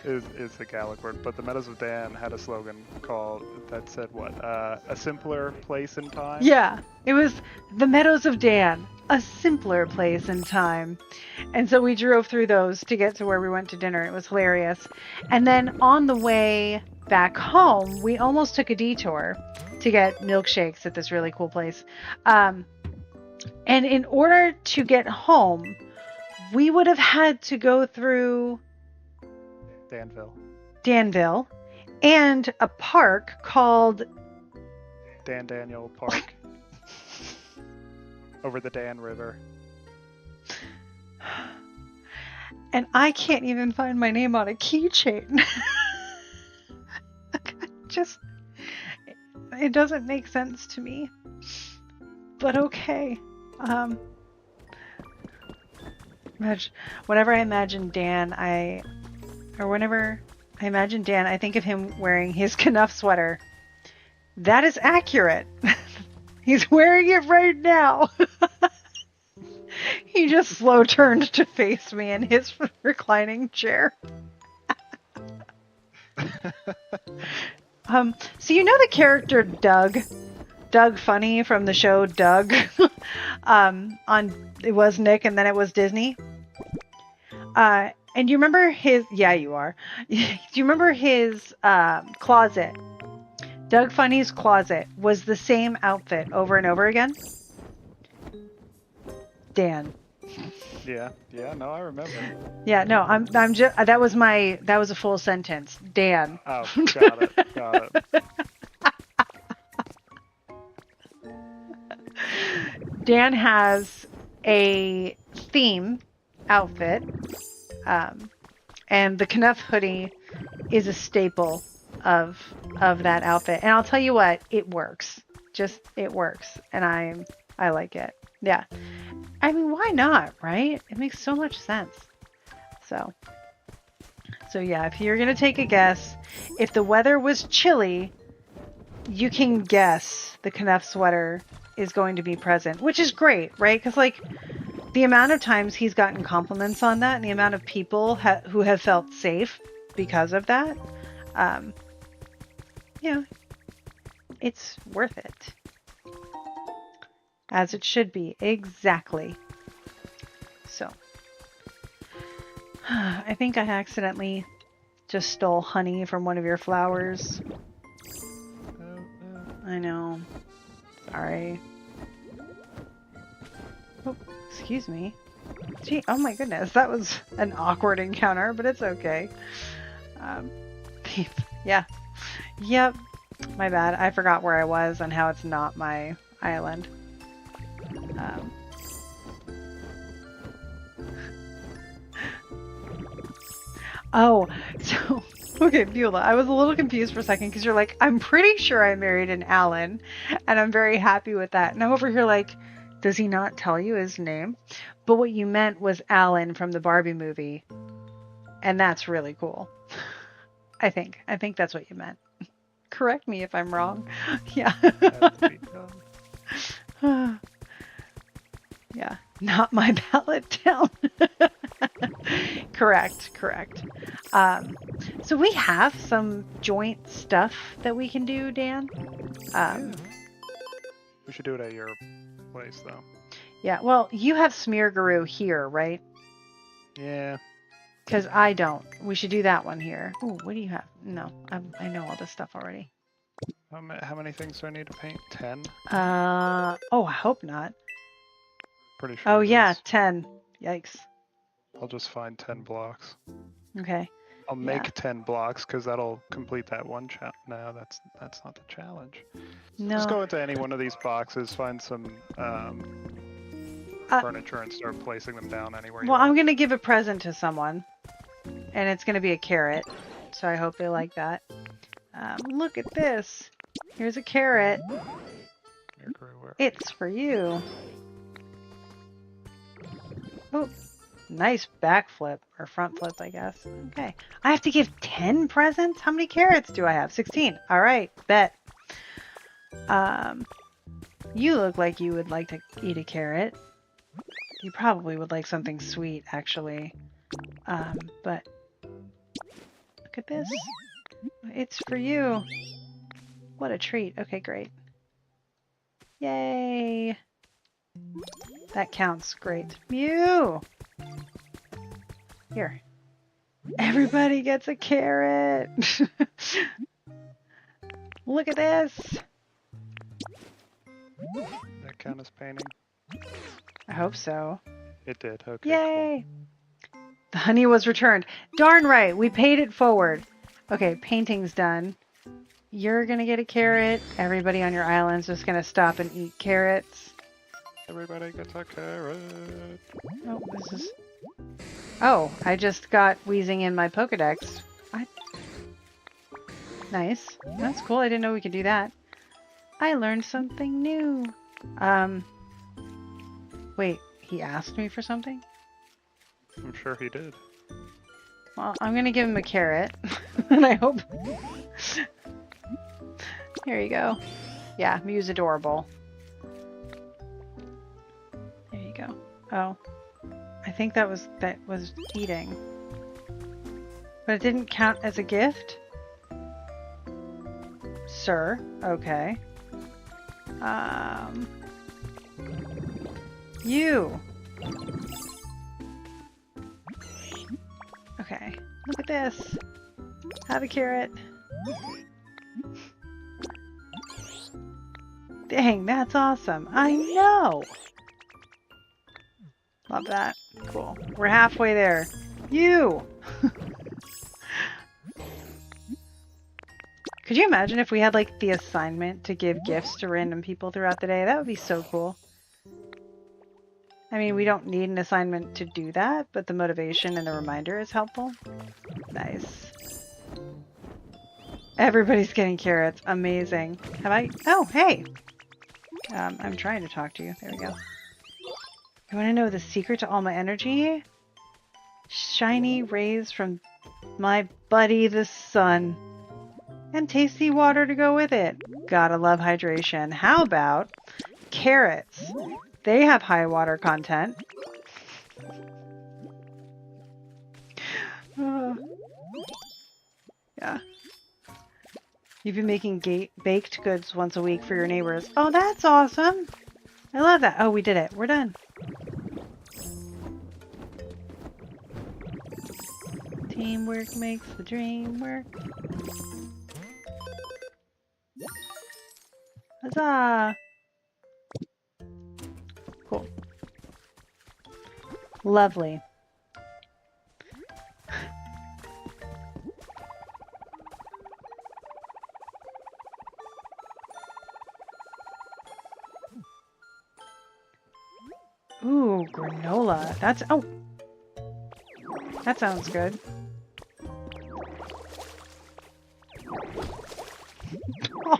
is the Gallic word, but the Meadows of Dan had a slogan that said what? A simpler place and time? Yeah. It was the Meadows of Dan, a simpler place and time. And so we drove through those to get to where we went to dinner. It was hilarious. And then on the way back home, we almost took a detour to get milkshakes at this really cool place. And in order to get home, we would have had to go through Danville and a park called Dan Daniel Park. Over the Dan River. And I can't even find my name on a keychain. Just, it doesn't make sense to me. But okay. Whenever I imagine Dan, I think of him wearing his Knuff sweater. That is accurate. He's wearing it right now. He just slow turned to face me in his reclining chair. So you know the character Doug Funny from the show Doug? It was Nick and then it was Disney. And you remember his? Yeah, you are. Do you remember his closet? Doug Funny's closet was the same outfit over and over again. Dan. Yeah, no, I remember. Yeah, no, I'm just that was a full sentence. Dan. Oh, got it. Dan has a theme outfit, and the Knuff hoodie is a staple of that outfit. And I'll tell you what, it works. It works, and I like it. Yeah. I mean, why not, right? It makes so much sense. So yeah, if you're going to take a guess, if the weather was chilly, you can guess the Knuff sweater is going to be present, which is great, right? Because, like, the amount of times he's gotten compliments on that and the amount of people who have felt safe because of that, it's worth it. As it should be. Exactly. So. I think I accidentally just stole honey from one of your flowers. I know. Sorry. Oh, excuse me. Gee, oh my goodness. That was an awkward encounter, but it's okay. Yeah. Yep. My bad. I forgot where I was and how it's not my island. Oh, so, okay, Beulah, I was a little confused for a second because you're like, I'm pretty sure I married an Alan, and I'm very happy with that. And I'm over here like, does he not tell you his name? But what you meant was Alan from the Barbie movie, and that's really cool. I think that's what you meant. Correct me if I'm wrong. Yeah. Yeah, not my ballot town. Correct. So we have some joint stuff that we can do, Dan. We should do it at your place, though. Yeah, well, you have Smear Guru here, right? Yeah. Because I don't. We should do that one here. Oh, what do you have? No, I know all this stuff already. How many things do I need to paint? 10? Oh, I hope not. Pretty sure. Oh, yeah, 10. Yikes. I'll just find 10 blocks. Okay. I'll make 10 blocks because that'll complete that one challenge. No, that's not the challenge. No. Just go into any one of these boxes, find some furniture, and start placing them down anywhere. Well, I'm going to give a present to someone, and it's going to be a carrot. So I hope they like that. Look at this. Here's a carrot. It's for you. Oh, nice backflip, or front flip, I guess. Okay. I have to give 10 presents? How many carrots do I have? 16. All right, bet. You look like you would like to eat a carrot. You probably would like something sweet, actually. But look at this. It's for you. What a treat. Okay, great. Yay! That counts. Great. Mew! Here. Everybody gets a carrot! Look at this! That count as painting? I hope so. It did. Okay. Yay! Cool. The honey was returned. Darn right! We paid it forward. Okay, painting's done. You're gonna get a carrot. Everybody on your island's just gonna stop and eat carrots. Everybody gets a carrot. Oh, this is... Oh, I just got wheezing in my Pokedex. Nice. That's cool. I didn't know we could do that. I learned something new. Wait, he asked me for something? I'm sure he did. Well, I'm gonna give him a carrot. And I hope... Here you go. Yeah, Mew's adorable. There you go. Oh. I think that was eating. But it didn't count as a gift? Sir. Okay. You. Okay. Look at this. Have a carrot. Dang, that's awesome. I know. Love that. Cool. We're halfway there. You! Could you imagine if we had like the assignment to give gifts to random people throughout the day? That would be so cool. I mean, we don't need an assignment to do that, but the motivation and the reminder is helpful. Nice. Everybody's getting carrots. Amazing. Have I? Oh, hey! I'm trying to talk to you. There we go. You want to know the secret to all my energy? Shiny rays from my buddy the sun. And tasty water to go with it. Gotta love hydration. How about carrots? They have high water content. Yeah. You've been making baked goods once a week for your neighbors. Oh, that's awesome. I love that. Oh, we did it. We're done. Teamwork makes the dream work. Huzzah! Cool. Lovely. Ooh, granola. That's... Oh! That sounds good.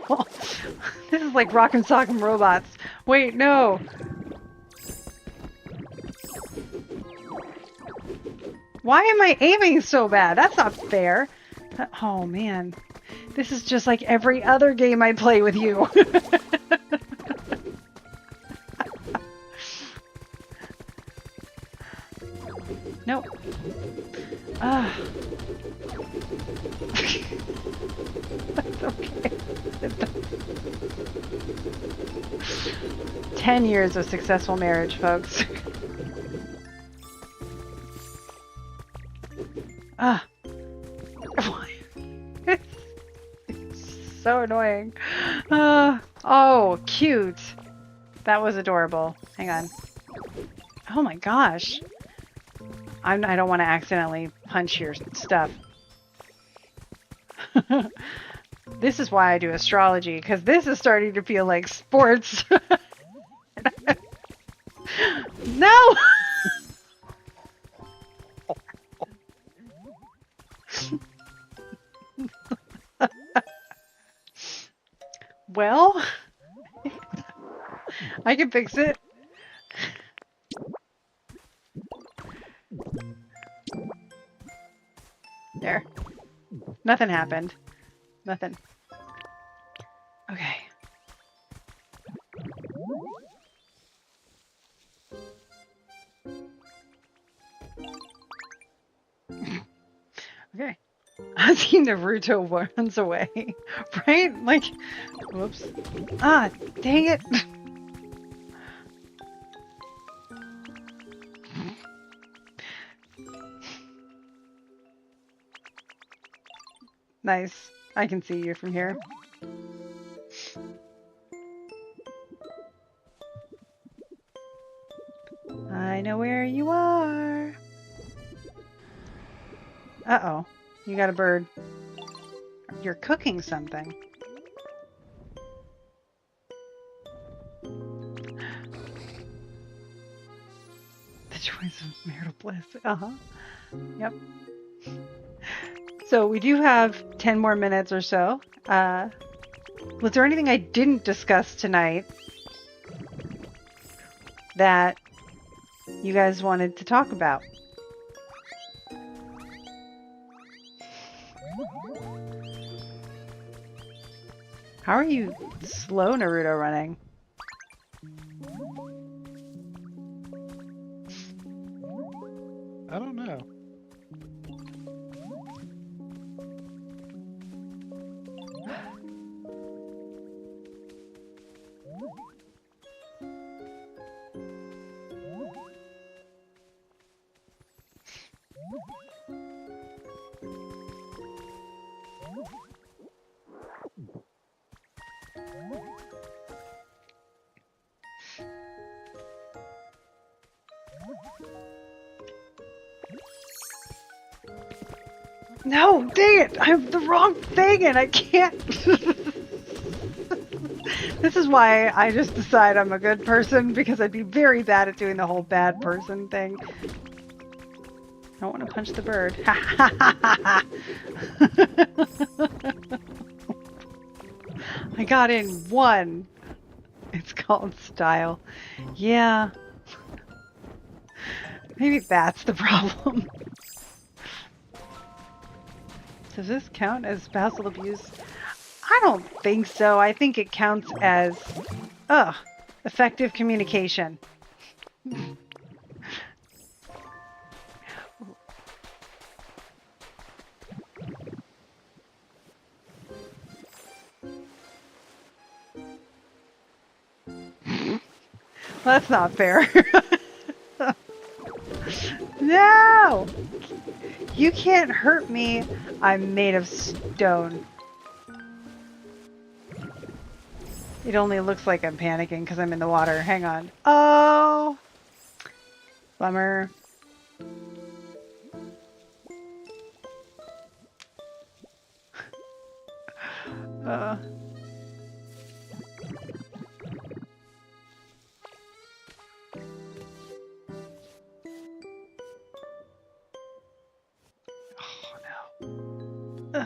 Oh, this is like Rock and Sock'em Robots. Wait, no! Why am I aiming so bad? That's not fair. Oh, man. This is just like every other game I play with you. Nope. Ah. That's okay. 10 years of successful marriage, folks. Ah. It's so annoying. Oh, cute. That was adorable. Hang on. Oh my gosh. I don't want to accidentally punch your stuff. This is why I do astrology, because this is starting to feel like sports. No! Well, I can fix it. There. Nothing happened. Nothing. Okay. see Naruto runs away, right? Like, whoops. Ah, dang it. Nice. I can see you from here. I know where you are. Uh-oh. You got a bird. You're cooking something. The choice of marital bliss. Uh-huh. Yep. So we do have 10 more minutes or so. Was there anything I didn't discuss tonight that you guys wanted to talk about? How are you slow, Naruto, running? I don't know. No, dang it! I have the wrong thing and I can't. This is why I just decide I'm a good person, because I'd be very bad at doing the whole bad person thing. I don't want to punch the bird. I got in one. It's called style. Yeah. Maybe that's the problem. Does this count as spousal abuse? I don't think so. I think it counts as, effective communication. That's not fair. No! You can't hurt me. I'm made of stone. It only looks like I'm panicking because I'm in the water. Hang on. Oh! Bummer. Oh no.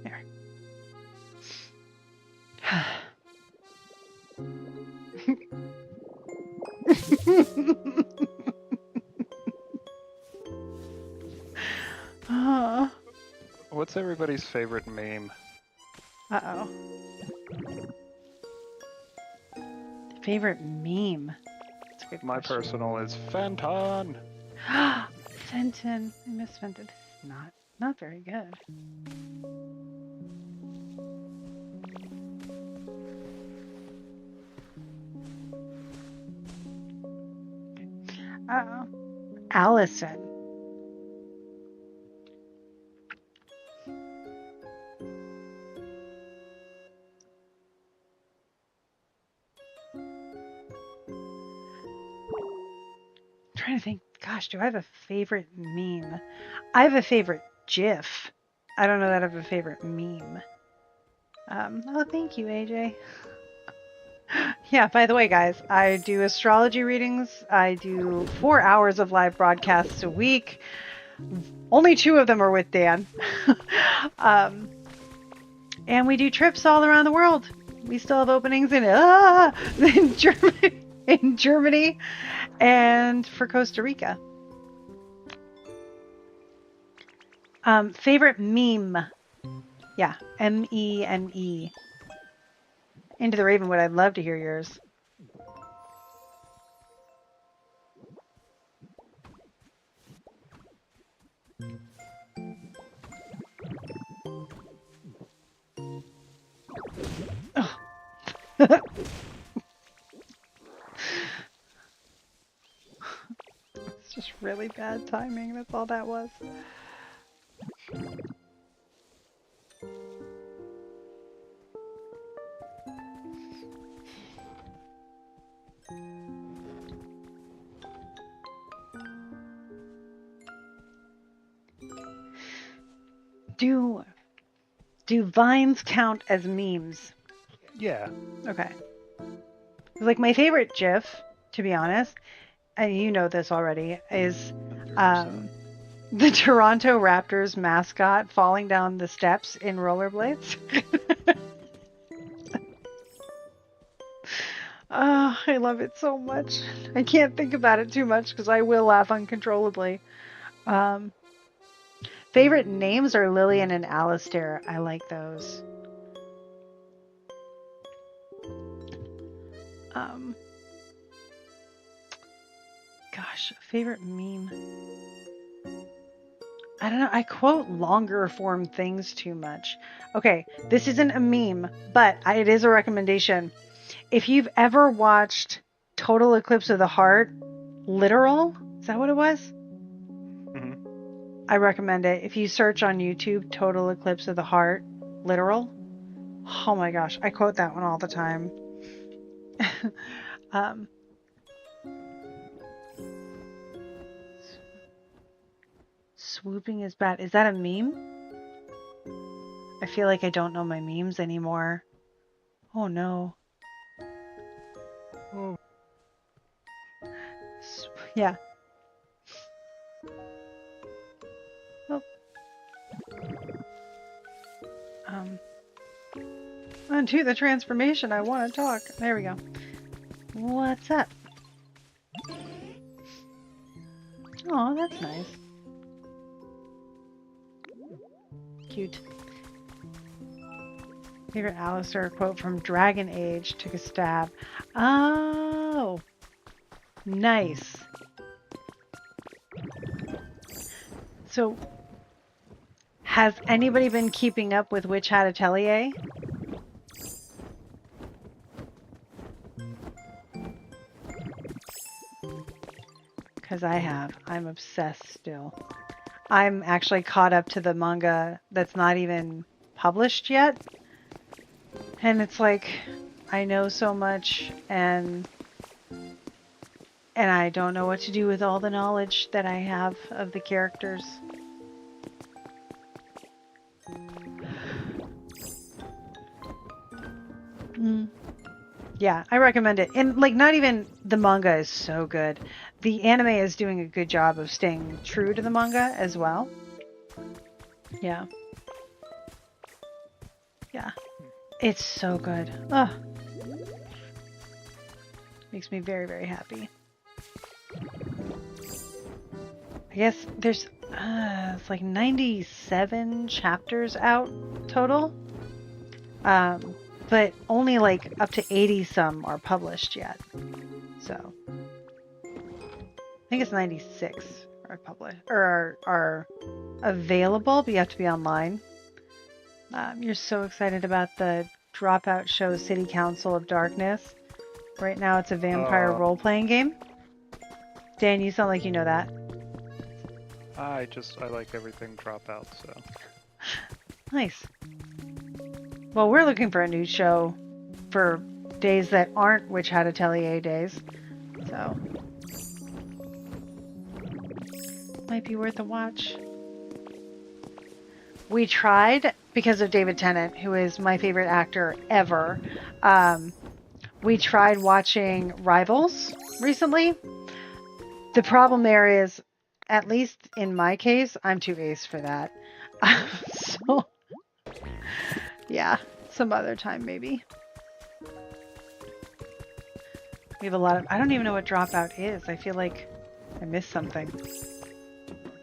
There. What's everybody's favorite meme? Uh-oh. Favorite meme? That's a good My question. personal is Fenton. Fenton. I miss Fenton. Not very good. Uh-oh. Allison. I'm trying to think. Gosh, do I have a favorite meme? I have a favorite GIF. I don't know that I have a favorite meme. Oh, thank you, AJ. Yeah, by the way, guys, I do astrology readings. I do 4 hours of live broadcasts a week. Only 2 of them are with Dan. And we do trips all around the world. We still have openings in Germany, and for Costa Rica. Favorite meme? Yeah, meme. Into the Ravenwood. I'd love to hear yours. It's just really bad timing. That's all that was. Do vines count as memes? Yeah. Okay. Like my favorite GIF, to be honest, and you know this already, is 100%. the Toronto Raptors mascot falling down the steps in rollerblades. Oh, I love it so much. I can't think about it too much because I will laugh uncontrollably. Um, favorite names are Lillian and Alistair. I like those. Um, gosh, favorite meme. I don't know. I quote longer form things too much. Okay, this isn't a meme, but it is a recommendation. If you've ever watched Total Eclipse of the Heart, literal, is that what it was? Hmm. I recommend it. If you search on YouTube, Total Eclipse of the Heart, literal. Oh my gosh, I quote that one all the time. um, swooping is bad. Is that a meme? I feel like I don't know my memes anymore. Oh no. Oh. Yeah. Oh. Undo the transformation. I want to talk. There we go. What's up? Oh, that's nice. Cute. Favorite Alistair quote from Dragon Age took a stab. Oh, nice. So, has anybody been keeping up with Witch Hat Atelier? Because I have. I'm obsessed still. I'm actually caught up to the manga that's not even published yet. And it's like, I know so much and I don't know what to do with all the knowledge that I have of the characters. Yeah, I recommend it. And like not even the manga is so good. The anime is doing a good job of staying true to the manga as well. Yeah. Yeah. It's so good. Ugh. Makes me very, very happy. I guess there's it's like 97 chapters out total. But only like up to 80 some are published yet. So I think it's 96 are published or are available, but you have to be online. You're so excited about the Dropout show City Council of Darkness. Right now it's a vampire role-playing game. Dan, you sound like you know that. I like everything Dropout, so. Nice. Well, we're looking for a new show for days that aren't Witch Hat Atelier days. So, might be worth a watch. We tried, because of David Tennant, who is my favorite actor ever, we tried watching Rivals recently. The problem there is, at least in my case, I'm too ace for that. So, yeah, some other time maybe. We have a lot of... I don't even know what Dropout is. I feel like I missed something.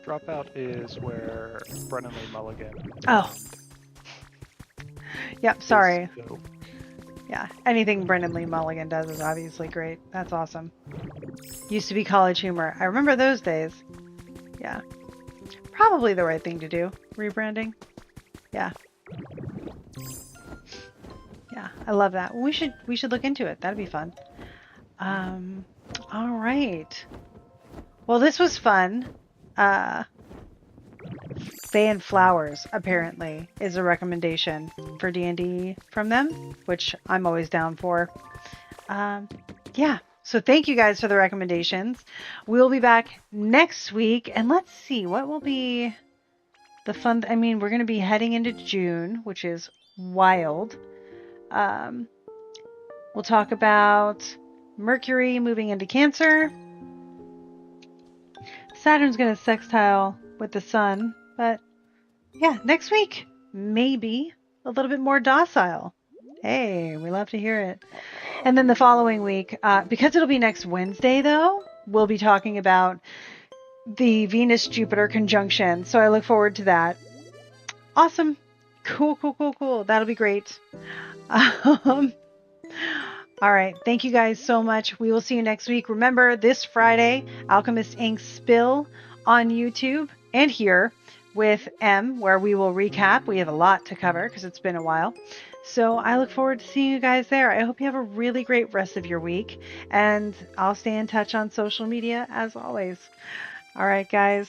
Dropout is where Brennan Lee Mulligan. Oh. Yep, sorry. Yeah, anything Brendan Lee Mulligan does is obviously great. That's awesome. Used to be College Humor. I remember those days. Yeah. Probably the right thing to do. Rebranding. Yeah. Yeah. Yeah, I love that. We should look into it. That'd be fun. Um, all right. Well, this was fun. Uh, Fan Flowers apparently is a recommendation for D&D from them, which I'm always down for. Um, yeah. So thank you guys for the recommendations. We'll be back next week, and let's see what will be the fun. I mean, we're going to be heading into June, which is wild. Um, we'll talk about Mercury moving into Cancer. Saturn's going to sextile with the sun, but yeah, next week, maybe a little bit more docile. Hey, we love to hear it. And then the following week, because it'll be next Wednesday, though, we'll be talking about the Venus-Jupiter conjunction. So I look forward to that. Awesome. Cool, cool, cool, cool. That'll be great. All right. Thank you guys so much. We will see you next week. Remember, this Friday, Alchemist Ink Spill on YouTube and here with M, where we will recap. We have a lot to cover because it's been a while. So I look forward to seeing you guys there. I hope you have a really great rest of your week. And I'll stay in touch on social media as always. All right, guys.